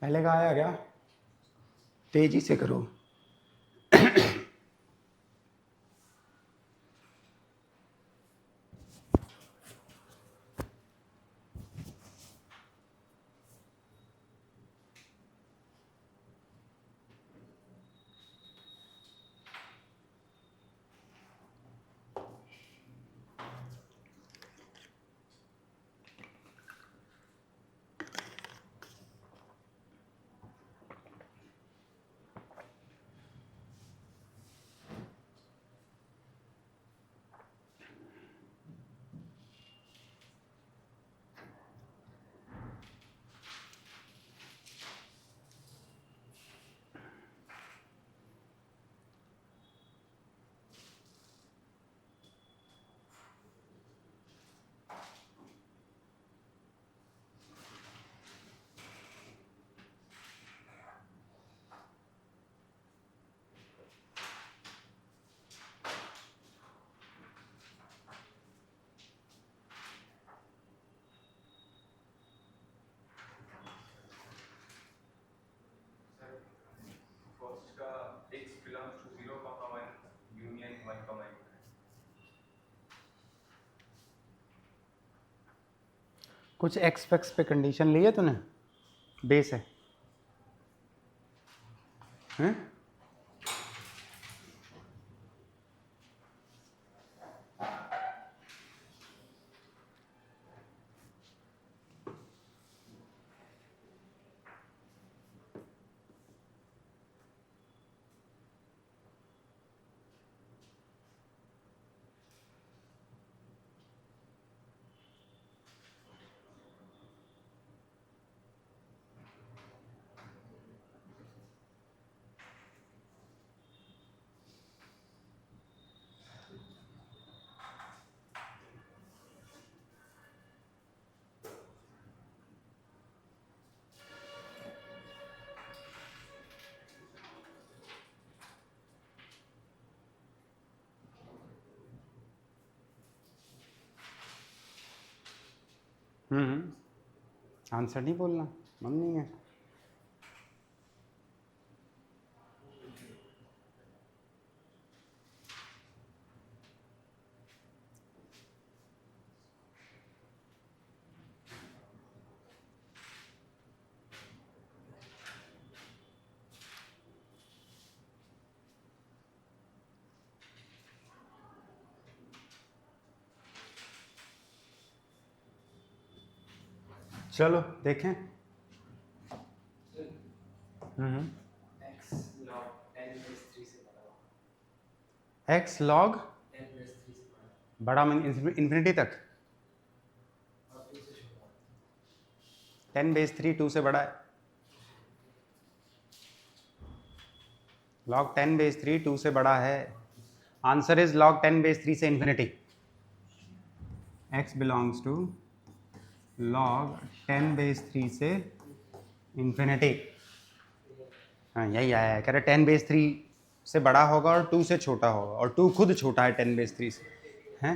पहले का आया क्या? तेजी से करो। फर्स्ट का x belongs to 0, 1 union 1, कुछ एक्स फैक्स पे कंडीशन ली है तूने? बेस है हैं? आंसर नहीं बोलना, मन नहीं है। चलो देखें। x log 10 base 3 से बड़ा होगा। एक्स लॉग 10 base 3 से बड़ा बड़ा मीन इन्फिनिटी तक। और 2 से छोटा। 10⁻³ 2 से बड़ा है। log 10⁻³ 2 से बड़ा है। आंसर इज log 10⁻³ से infinity. x belongs to log 10⁻³ से इन्फिनिटी। हाँ यही आया है, कह रहे 10⁻³ से बड़ा होगा और 2 से छोटा होगा, और 2 खुद छोटा है 10⁻³ से। हैं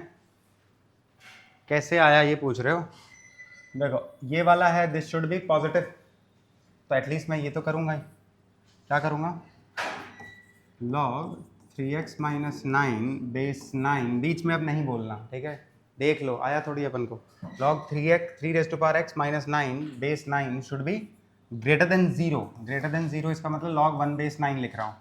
कैसे आया ये पूछ रहे हो? देखो ये वाला है, दिस शुड बी पॉजिटिव, तो एटलीस्ट मैं ये तो करूँगा ही। क्या करूँगा? log 3x - 9 बेस 9, बीच में अब नहीं बोलना, ठीक है? देख लो आया थोड़ी अपन को। log 3x - 9 base 9 should be greater than 0। Greater than 0 इसका मतलब log 1 बेस 9 लिख रहा हूँ,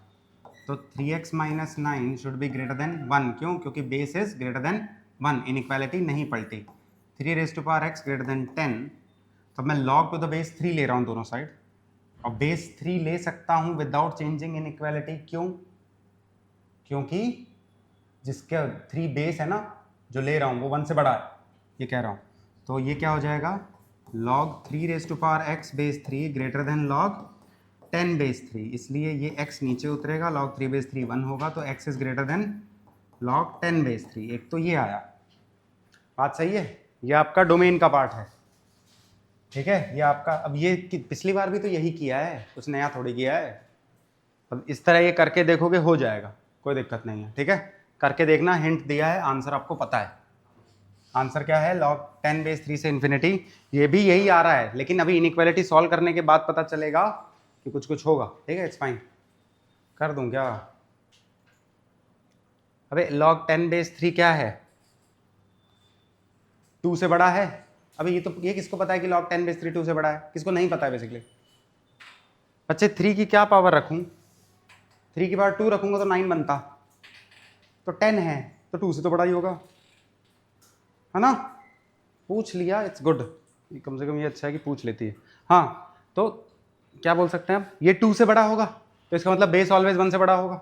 तो 3x - 9 should be greater than 1। क्यों? क्योंकि base is greater than 1, inequality नहीं पलटी। 3x ग्रेटर देन 10, तो मैं log टू द बेस 3 ले रहा हूँ दोनों साइड, और बेस 3 ले सकता हूँ विदाउट चेंजिंग इनइक्वालिटी। क्यों? क्योंकि जिसका 3 बेस है ना जो ले रहा हूँ वो 1 से बड़ा है, ये कह रहा हूँ। तो ये क्या हो जाएगा? log 3x base 3 greater then log 10 base 3, इसलिए ये x नीचे उतरेगा, log 3 बेस 3 1 होगा, तो x is greater then log 10 base 3। एक तो ये आया, बात सही है। ये आपका डोमेन का पार्ट है, ठीक है? ये आपका, अब ये पिछली बार भी तो यही किया है, कुछ नया थोड़ी किया है। अब इस तरह ये करके देखोगे हो जाएगा, कोई दिक्कत नहीं है, ठीक है? करके देखना, हिंट दिया है, आंसर आपको पता है। आंसर क्या है? log 10 बेस 3 से इन्फिनिटी। ये भी यही आ रहा है, लेकिन अभी इनइक्वालिटी सॉल्व करने के बाद पता चलेगा कि कुछ कुछ होगा, ठीक है? It's fine. कर दूं क्या? अबे log 10 बेस 3 क्या है? 2 से बड़ा है। अभी ये किसको पता है कि log 10 बेस 3 2 से बड़ा है? किसको नहीं पता है बेसिकली? बच्चे 3 की क्या पावर रखूं? 3 की पावर 2 रखूंगा तो 9 बनता, तो 10 है तो 2 से तो बड़ा ही होगा, है ना? पूछ लिया, इट्स गुड। कम से कम ये अच्छा है कि पूछ लेती है। हाँ तो क्या बोल सकते हैं अब? ये 2 से बड़ा होगा, तो इसका मतलब बेस ऑलवेज 1 से बड़ा होगा,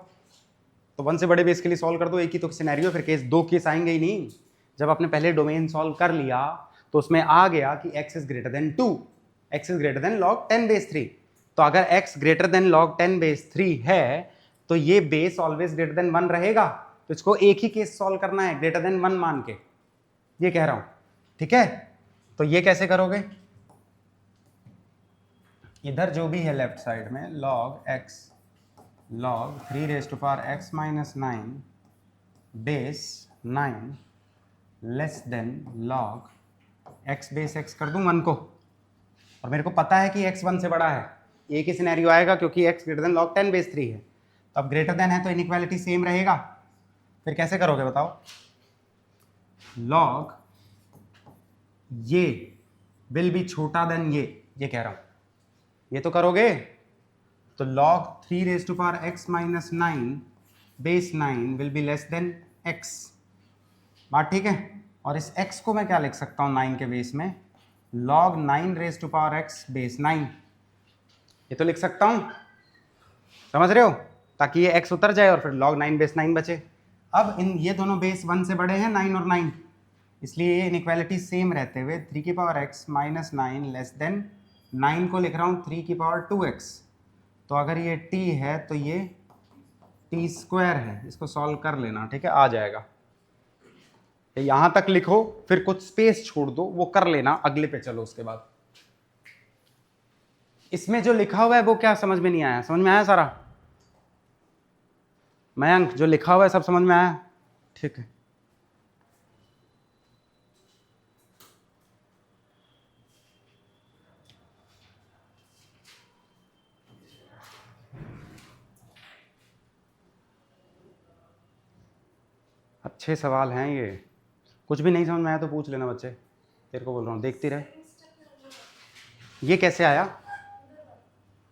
तो 1 से बड़े बेस के लिए सॉल्व कर दो। एक ही तो सिनेरियो, फिर केस 2 केस आएंगे ही नहीं। जब आपने पहले डोमेन सॉल्व कर लिया तो उसमें आ गया कि x is greater then 2, x is greater then log 10 base 3। तो अगर x greater then log 10 base 3 है तो ये बेस ऑलवेज ग्रेटर देन 1 रहेगा, तो इसको एक ही केस सॉल्व करना है, ग्रेटर देन 1 मान के, ये कह रहा हूं, ठीक है? तो ये कैसे करोगे? इधर जो भी है लेफ्ट साइड में log x log 3x - 9 base 9 less देन log x बेस x कर दूं 1 को, और मेरे को पता है कि x 1 से बड़ा है। एक ही सिनेरियो आएगा क्योंकि x greater then log 10 base 3 है, तो अब ग्रेटर देन है तो इनइक्वालिटी सेम रहेगा। फिर कैसे करोगे बताओ? log ये विल बी छोटा देन ये कह रहा हूं, ये तो करोगे। तो log 3x - 9 base 9 will be less then x, बात ठीक है? और इस x को मैं क्या लिख सकता हूं 9 के बेस में? log 9x बेस 9, ये तो लिख सकता हूं, समझ रहे हो? ताकि ये x उतर जाए और फिर log 9 बेस 9 बचे। अब इन ये दोनों बेस 1 से बड़े हैं, 9 और 9, इसलिए ये इनइक्वालिटी सेम रहते हुए 3x - 9 लेस देन 9 को लिख रहा हूँ 3 2x। तो अगर ये t है तो ये t² है, इसको सॉल्व कर लेना, ठीक है? आ जाएगा। यहां तक लिखो, फिर कुछ स्पेस छोड़ दो, वो कर लेना, अगले पे चलो उसके बाद। इसमें जो लिखा हुआ है वो क्या समझ में नहीं आया? समझ में आया सारा? मयंक जो लिखा हुआ है सब समझ में आया? ठीक है। अच्छे सवाल हैं ये। कुछ भी नहीं समझ में आया तो पूछ लेना बच्चे, तेरे को बोल रहा हूँ, देखती रहे। ये कैसे आया?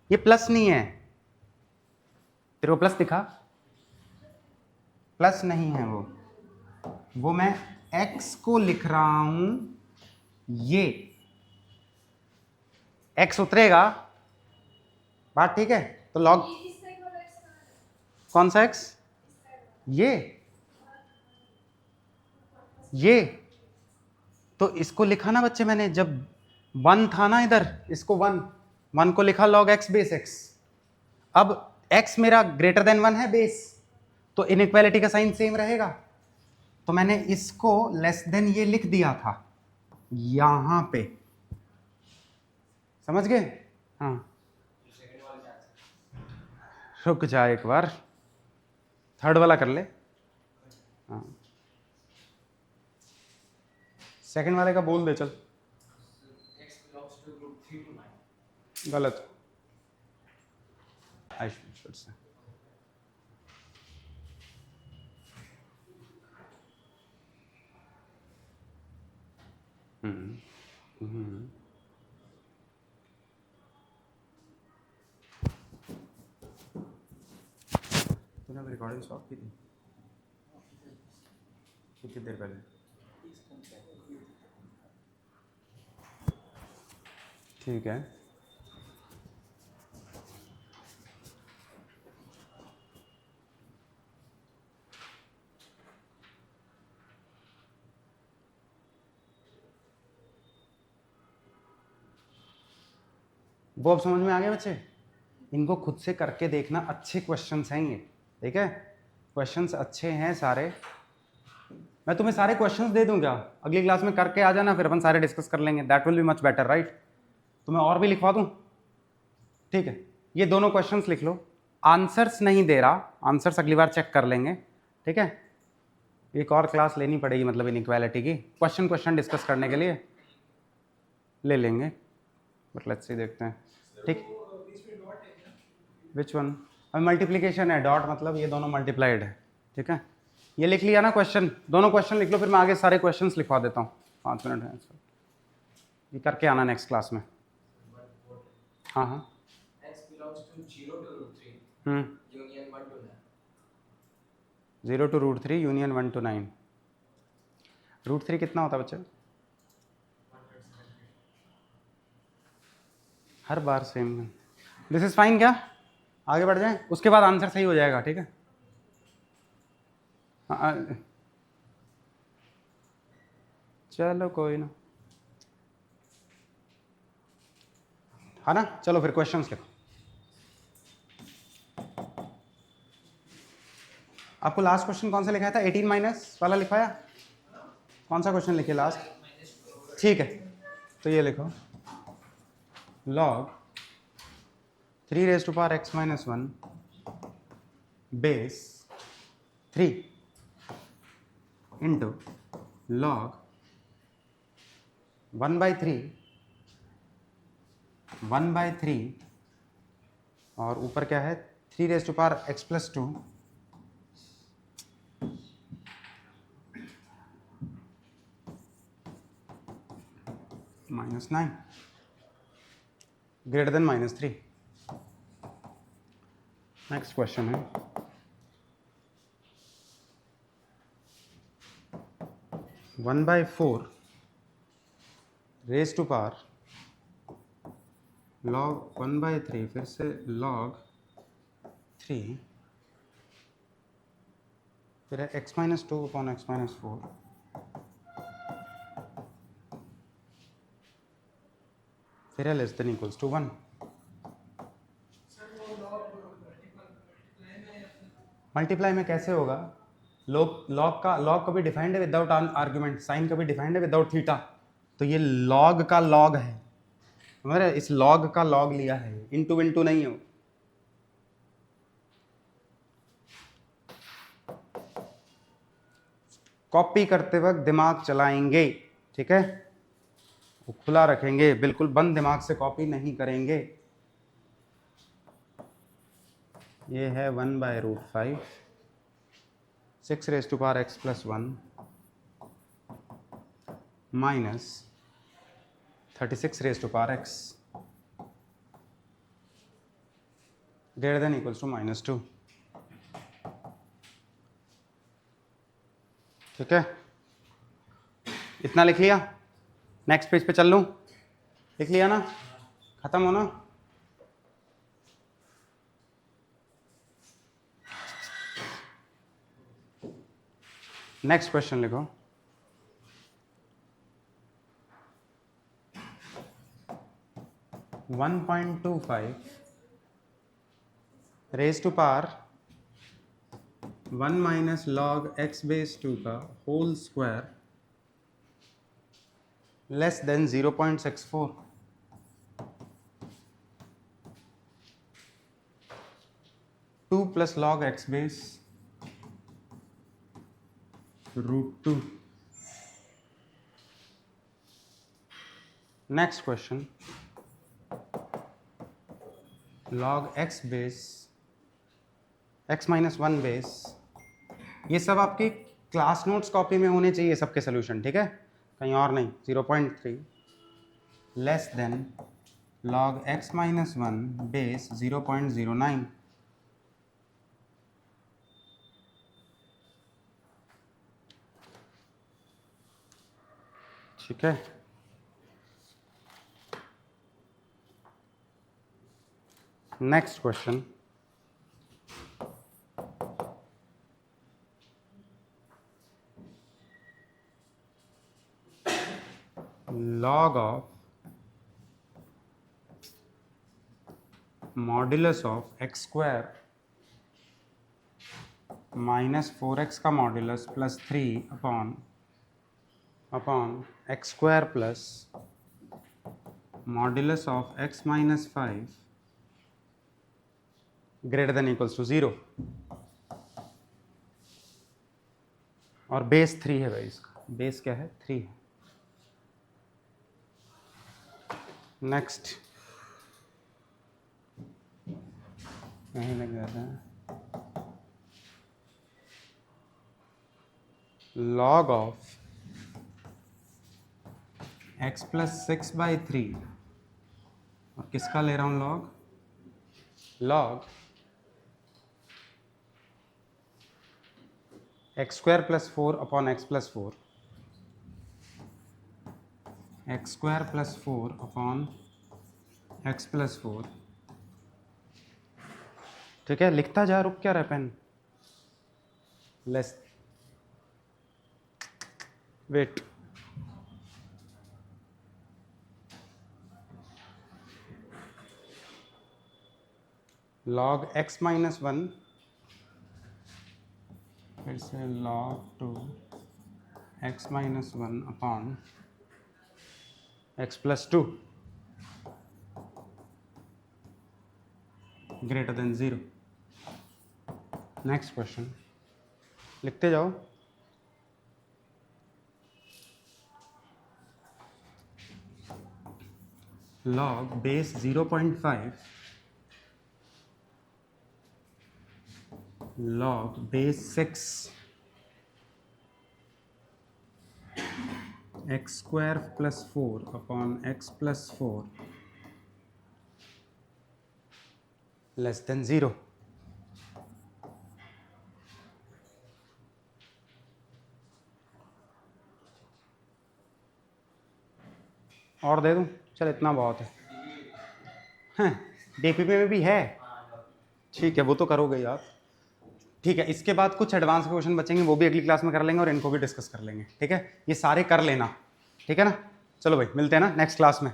ये प्लस नहीं है, तेरे को प्लस दिखा? प्लस नहीं है वो मैं x को लिख रहा हूं, ये x उतरेगा, बात ठीक है? तो log कौन सा x? ये तो इसको लिखा ना बच्चे मैंने, जब 1 था ना इधर, इसको 1 को लिखा log x बेस x। अब x मेरा ग्रेटर देन 1 है बेस, तो इनइक्वालिटी का साइन सेम रहेगा, तो मैंने इसको लेस देन ये लिख दिया था यहां पे, समझ गए? हाँ, रुक जा एक बार, थर्ड वाला कर ले। हाँ, सेकंड वाले का बोल दे चल। X belongs to group 3 to 9. गलत, आयुष फिर से। तूने रिकॉर्डिंग स्टॉप की थी कितनी देर पहले? ठीक है, वो अब समझ में आ गया बच्चे? इनको खुद से करके देखना, अच्छे क्वेश्चंस हैं ये, ठीक है? क्वेश्चंस अच्छे हैं सारे, मैं तुम्हें सारे क्वेश्चंस दे दूं क्या? अगली क्लास में करके आ जाना, फिर अपन सारे डिस्कस कर लेंगे, that will be much better, right? तुम्हें और भी लिखवा दूं? ठीक है, ये दोनों क्वेश्चंस लिख लो, आंसर्स नहीं दे रहा, आंसर्स अगली बार चेक कर लेंगे, ठीक है? एक और क्लास लेनी पड़ेगी मतलब इनइक्वालिटी की, क्वेश्चन डिस्कस करने के लिए ले लेंगे, बट लेट्स सी, देखते हैं, ठीक? Which one? अब मल्टीप्लीकेशन है, डॉट मतलब ये दोनों मल्टीप्लाइड है, ठीक है? ये लिख लिया ना क्वेश्चन, दोनों क्वेश्चन लिख लो, फिर मैं आगे सारे क्वेश्चंस लिखवा देता हूँ, 5 मिनट है, ये करके आना नेक्स्ट क्लास में। हाँ हाँ, X belongs to 0 to root 3. Union 1 to 9. 0 to root 3 union 1 to 9। Root 3 कितना होता है बच्चे? हर बार सेम। दिस इज फाइन क्या? आगे बढ़ जाएं, उसके बाद आंसर सही हो जाएगा, ठीक है? चलो कोई ना, है ना? चलो फिर क्वेश्चंस लिखो। आपको लास्ट क्वेश्चन कौन सा लिखाया था? 18 माइनस वाला लिखाया? कौन सा क्वेश्चन लिखे लास्ट? ठीक है, तो ये लिखो, log 3 raised to power x minus 1 base 3 into log 1/3 और ऊपर क्या है? 3 raised to power x plus 2 minus 9 greater than minus 3। Next question है, one by 4 raise to power log 1/3, फिर से log 3, फिर है x minus 2 upon x minus 4, फिर है less than equals to 1। Multiply में कैसे होगा? लॉग कभी डिफाइंड है विदाउट आर्ग्यूमेंट, साइन कभी डिफाइंड है विदाउट थीटा, तो ये लॉग का लॉग है, समझ रहे? इस लॉग का लॉग लिया है, इनटू नहीं है। कॉपी करते वक्त दिमाग चलाएंगे, ठीक है? वो खुला रखेंगे, बिल्कुल बंद दिमाग से कॉपी नहीं करेंगे। ये है 1/√5 6 raised to power x plus 1 minus 36 raised to power x greater than equals to -2, ठीक है? इतना लिख लिया, नेक्स्ट पेज पे चल लूँ? लिख लिया ना? खत्म हो ना? नेक्स्ट क्वेश्चन लिखो, 1.25 raise to power 1 minus log x base 2 का whole square less than 0.64. 2 plus log x base root 2. Next question. Log x base x minus 1 base. ये सब आपकी क्लास नोट्स कॉपी में होने चाहिए सबके सोल्यूशन, ठीक है, कहीं और नहीं. 0.3 लेस देन log x minus 1 base 0.09. ठीक है. Next question. log of modulus of x square minus 4x का modulus plus 3 upon x square plus modulus of x minus 5 greater than equals to 0. और बेस 3 है भाई, इसका बेस क्या है? 3 है. नेक्स्ट कहीं लग जाता है. log ऑफ x प्लस 6/3 और किसका ले रहा हूँ log? log x square plus 4 upon x plus 4, x square plus 4 upon x plus 4. ठीक है, लिखता जा, रुक क्या रहा pen. Less wait. log x minus 1 फिर से log 2 x minus 1 upon x plus 2 greater than 0. Next question लिखते जाओ. log base 0.5 log base 6 x square plus 4 upon x plus 4 less than 0. और दे दूं? चल इतना बहुत है. हैं डीपीपी में भी है. ठीक है, वो तो करोगे आप. ठीक है, इसके बाद कुछ एडवांस क्वेश्चन बचेंगे, वो भी अगली क्लास में कर लेंगे और इनको भी डिस्कस कर लेंगे. ठीक है, ये सारे कर लेना. ठीक है ना. चलो भाई, मिलते हैं ना नेक्स्ट क्लास में.